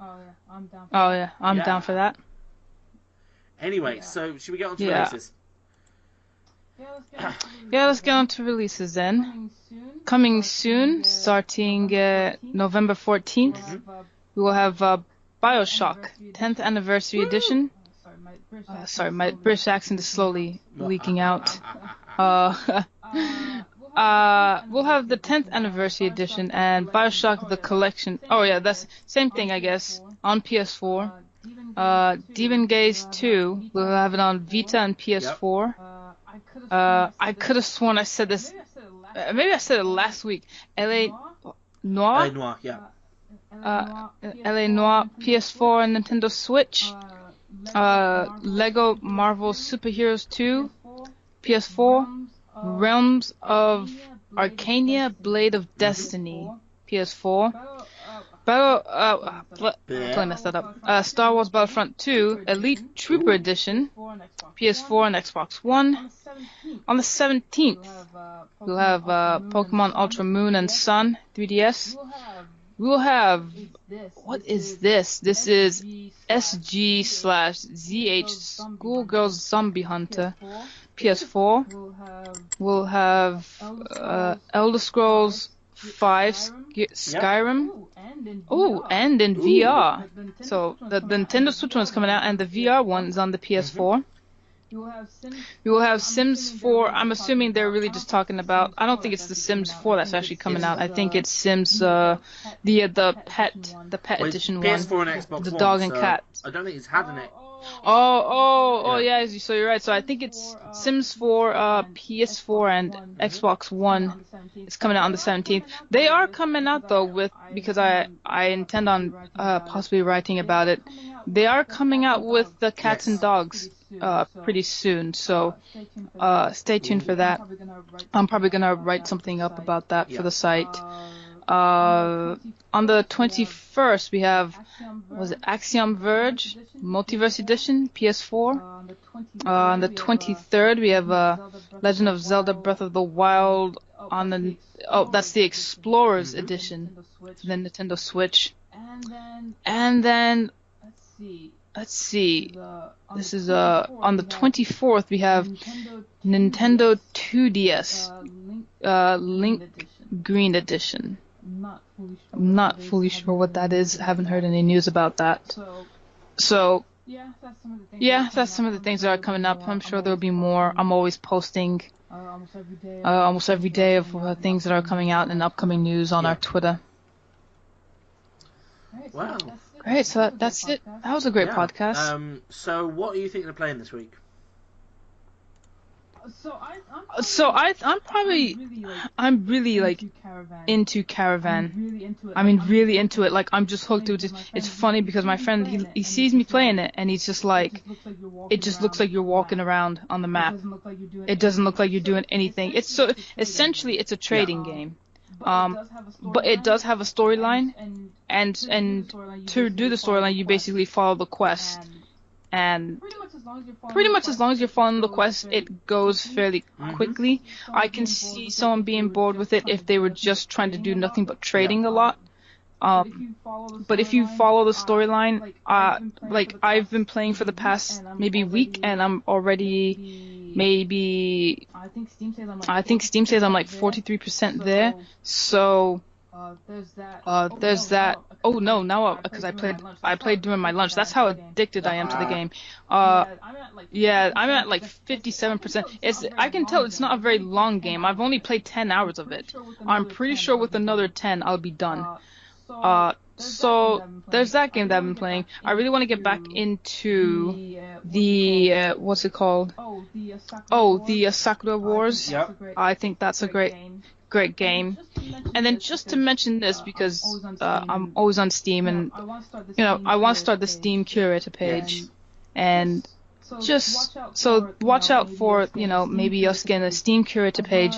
Oh yeah, I'm down. I'm down for that. Anyway, so should we get on to releases? Let's get on to releases then. Coming soon, starting November 14th, we will have Bioshock 10th Anniversary Edition. Sorry, my British accent is slowly leaking out. we'll have the 10th anniversary edition and Bioshock the Collection. Oh yeah, that's same thing I guess on PS4. Demon Gaze 2, we'll have it on Vita and PS4. I could have sworn I said this. Maybe I said it last week. LA Noir. LA Noir, yeah. LA Noir, PS4 and Nintendo Switch. Lego Marvel Superheroes 2, PS4. Realms of Arcania, Blade of Destiny, PS4. Totally messed that up. Star Wars Battlefront 2, Elite Trooper Edition, PS4 and Xbox One. On the 17th, we'll have Pokemon Ultra Moon and Sun, 3DS. We'll have, what is this? This is SG/ZH Schoolgirls Zombie Hunter, PS4. We'll have Elder Scrolls 5 Skyrim. Oh, and in VR. So the Nintendo Switch one is coming out, and the VR one is on the PS4. We will have Sims 4. I'm assuming they're really just talking about. I don't think it's the Sims 4 that's actually coming out. I think it's Sims the pet edition one. PS4 and Xbox the One, dog and so cat. I don't think it's had an it. Yeah. So you're right. So I think it's Sims 4, PS4 and Xbox One. It's coming out on the 17th. They are coming out though because I intend on possibly writing about it. They are coming out with the cats and dogs pretty soon. So stay tuned for that. I'm probably gonna write something up about that for the site. On the 21st, we have, Axiom Verge Multiverse Edition, PS4. On the 23rd, we have Legend of Zelda Breath of the Wild that's the Explorers Edition, the Nintendo Switch. And then, let's see, this is, on the 24th, we have Nintendo 2DS, Link Green Edition. I'm not fully sure what that is. Haven't heard any news about that. So, that's some of the things that are coming up. I'm sure there'll be more. I'm always posting almost every day of things that are coming out and upcoming news on our Twitter. Wow. Great, so that's it. That was a great podcast. So what are you thinking of playing this week? I'm really like into Caravan. I mean, really into it. Like, I'm just hooked to it. It's funny because my friend, he sees me playing it and he's just like, it just looks like you're walking around on the map. It doesn't look like you're doing anything. Essentially it's a trading game. But it does have a storyline, and to do the storyline you basically follow the quest. And pretty much as long as you're following the quest, it goes fairly quickly. I can see someone being bored with it if they were just trying to do nothing but trading a lot. But if you follow the storyline, like I've been playing for the past maybe week, and I'm already I think Steam says I'm like 43% there. So there's that. Oh no, now because I played during my lunch. That's how addicted I am to the game. Yeah, I'm at like 57%. I can tell it's not a very long game. I've only played 10 hours of it. I'm pretty sure with another 10 I'll be done. So there's that game that I've been playing. I really want to get back into the what's it called? The Sakura Wars. Yep. I think that's a great game. And then just to mention this, because I'm always on Steam, and I want to start the Steam curator page, and just so watch out for maybe us getting a Steam curator page,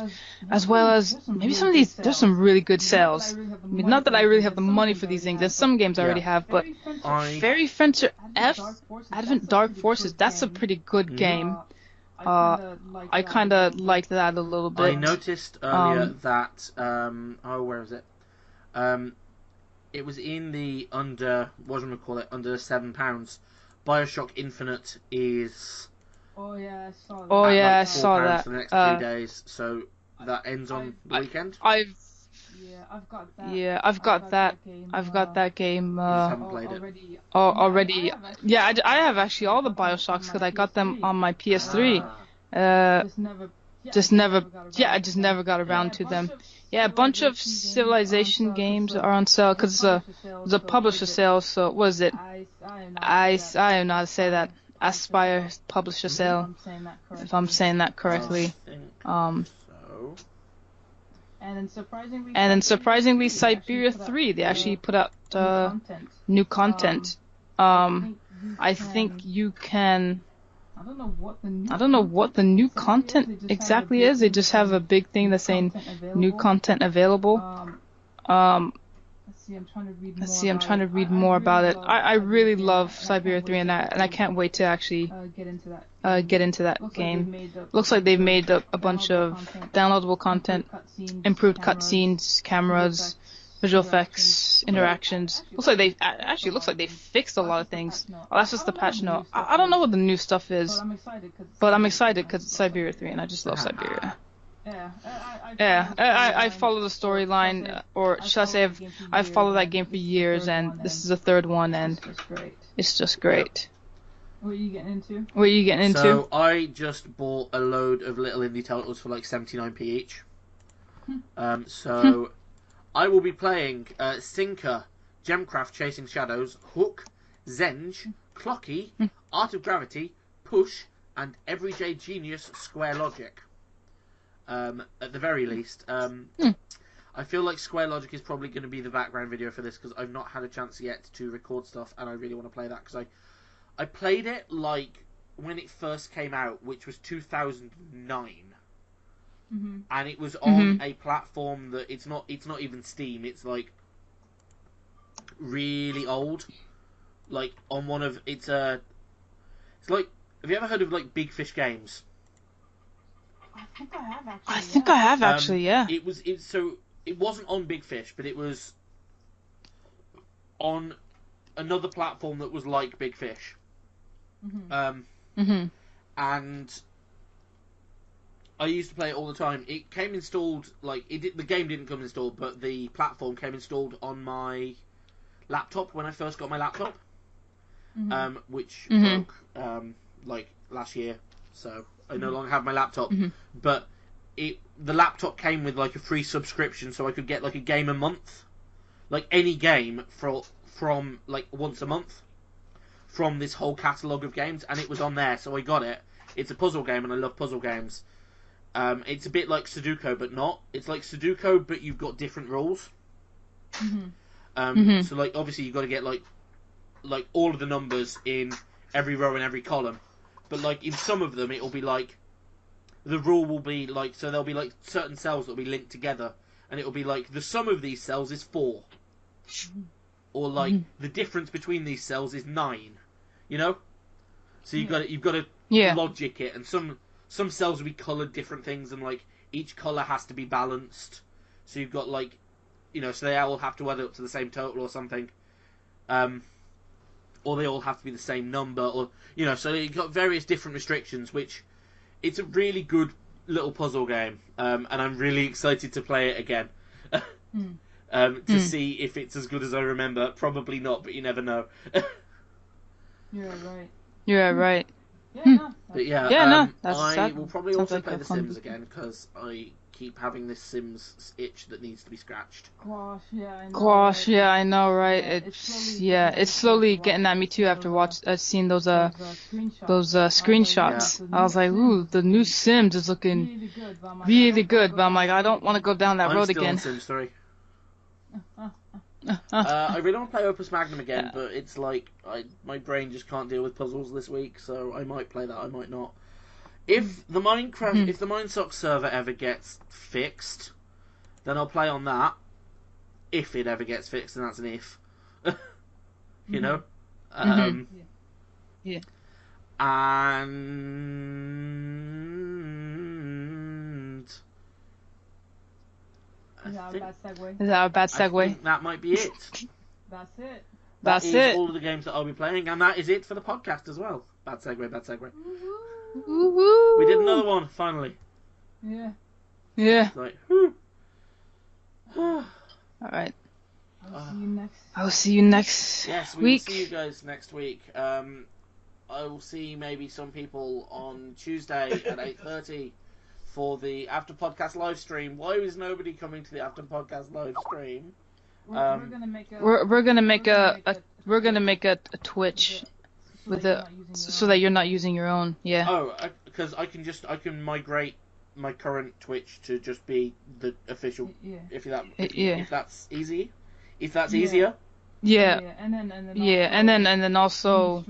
as well as maybe some of these. There's some really good sales. I mean, not that I really have the money for these things, and some games I already have, but Fairy Fencer F, Advent Dark Forces, that's a pretty good game. I kind of like that a little bit. I noticed earlier that where is it? It was in the under £7. Bioshock Infinite is. Oh yeah, I saw that. For the next 3 days, so that ends on the weekend. I've got that. Yeah, I've got that. I've got that game. You just haven't played it. Already. Yeah, I have actually all the Bioshocks because I got them on my PS3. just never got around to them. Yeah, a bunch of Civilization games are on sale because it's a publisher sale. So what is it? I don't know how to say that. Aspire publisher sale, if I'm saying that correctly. So. And then surprisingly, Siberia 3, they actually put out new content. I think you can. I don't know what the new content exactly is. They just have a big thing that's saying new content available. Let's see, I'm trying to read more about it. I really love Siberia 3, and I can't wait to actually get into that game. Looks like they've made a bunch of downloadable content, improved cutscenes, cameras, visual effects, interactions. Looks like they fixed a lot of things. Oh, that's just the patch note. I don't know what the new stuff is, but I'm excited because it's Siberia 3, and I just love Siberia. I follow the storyline, or should I say, I've followed that game for years, and this is the third one, and it's just great. What are you getting into? So I just bought a load of little indie titles for like 79p each. So I will be playing Sinker, Gemcraft Chasing Shadows, Hook, Zenge, Clocky, Art of Gravity, Push, and Everyday Genius Square Logic. At the very least. I feel like Square Logic is probably going to be the background video for this because I've not had a chance yet to record stuff, and I really want to play that because I played it like when it first came out, which was 2009. And it was on a platform that it's not even Steam. It's like really old. Like on one of it's like, have you ever heard of like Big Fish Games? I think I have actually. Yeah. It wasn't on Big Fish, but it was on another platform that was like Big Fish. And I used to play it all the time. It came installed, like the game didn't come installed, but the platform came installed on my laptop when I first got my laptop, which broke like last year, so I no longer have my laptop. But the laptop came with like a free subscription, so I could get like a game a month, like any game from like once a month from this whole catalogue of games, and it was on there, so I got it. It's a puzzle game, and I love puzzle games. It's a bit like Sudoku, but not. It's like Sudoku, but you've got different rules. So like obviously you've got to get like all of the numbers in every row and every column, but like in some of them it'll be like the rule will be like, so there'll be like certain cells that will be linked together, and it'll be like the sum of these cells is 4, or like the difference between these cells is 9. You know, so you've got to logic it, and some cells will be coloured different things, and like each colour has to be balanced. So you've got like, you know, so they all have to add up to the same total or something, or they all have to be the same number, or you know, so you've got various different restrictions, which it's a really good little puzzle game, and I'm really excited to play it again. To see if it's as good as I remember. Probably not, but you never know. You're right. But yeah, I will probably also like play The Sims again, because I keep having this Sims itch that needs to be scratched. Gosh, yeah, I know, right? It's slowly getting at me too after seeing those screenshots. I was like, ooh, the new Sims is looking really good, but I'm like, I don't want to go down that road again. I'm still on Sims 3. I really want to play Opus Magnum again, but it's like my brain just can't deal with puzzles this week, so I might play that, I might not. If the Mindsocks server ever gets fixed, then I'll play on that. If it ever gets fixed, and that's an if. You know? And Is that a bad segue? Is that a bad segue? I think that might be it. That's it. That's it. it. All of the games that I'll be playing, and that is it for the podcast as well. Bad segue. Woohoo! We did another one, finally. Yeah. Yeah. Like, whew. Alright. I'll see you next Yes, we week. will see you guys next week. I will see maybe some people on Tuesday at 8:30 for the After Podcast live stream. Why is nobody coming to the After Podcast live stream? We're gonna make a. We're gonna make a Twitch with a so that you're not using your own. Yeah. Oh, because I can migrate my current Twitch to just be the official. Yeah. If that's easy, if that's Yeah. easier. Yeah. And then also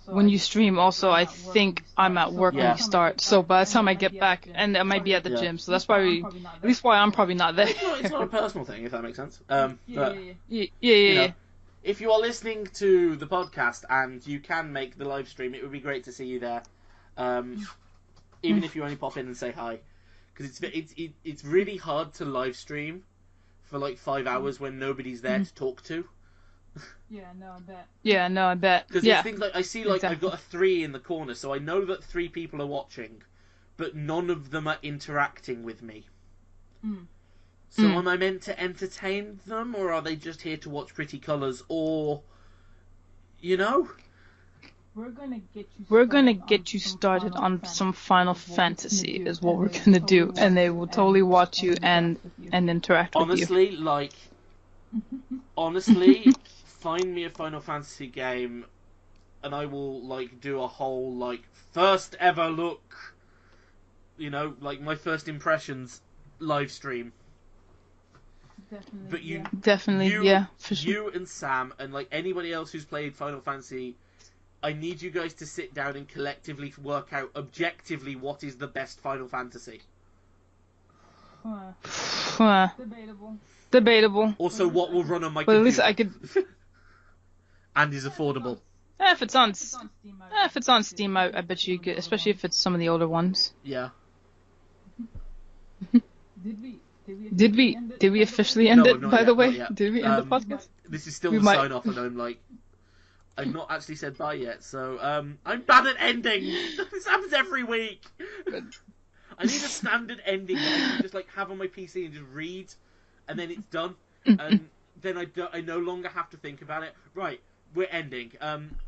when you stream also I think I'm at work when Yeah. we start. So by the time I get back, and I might be at the Yeah. gym. So that's why at least why I'm probably not there. It's not a personal thing, if that makes sense. But Yeah. you know, if you are listening to the podcast and you can make the live stream, it would be great to see you there. Even if you only pop in and say hi, because it's really hard to live stream for like 5 hours when nobody's there to talk to. Yeah, no, I bet. Yeah, no, I bet. Because Yeah. there's things like I see like I've Exactly. got a 3 in the corner, so I know that 3 people are watching, but none of them are interacting with me. Mm. So am I meant to entertain them, or are they just here to watch pretty colours, or you know? We're We're gonna get you started on some Final Fantasy is what we're gonna do, and they will totally watch you and interact with you. Honestly, find me a Final Fantasy game, and I will like do a whole like first ever look, you know, like my first impressions live stream. Definitely. But you, Definitely, yeah, for sure. you and Sam and like anybody else who's played Final Fantasy, I need you guys to sit down and collectively work out objectively what is the best Final Fantasy. Debatable. Also, what will run on my But at computer. least I could. And is affordable. If it's on Steam, I bet you could, especially if it's some of the older ones. Yeah. Did we officially end No, it? not By yet, the way, not yet. did we end the podcast? This is still We the might- sign off, and I've not actually said bye yet, so I'm bad at endings. This happens every week. I need a standard ending that I can just like have on my PC and just read, and then it's done, and then I no longer have to think about it. Right, we're ending.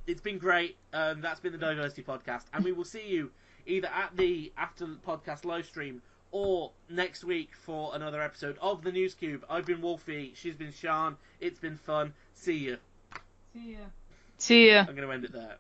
It's been great. That's been the Diversity Podcast, and we will see you either at the After Podcast live stream or next week for another episode of the NewsCube. I've been Wolfie. She's been Sian. It's been fun. See you. See ya. See ya. I'm going to end it there.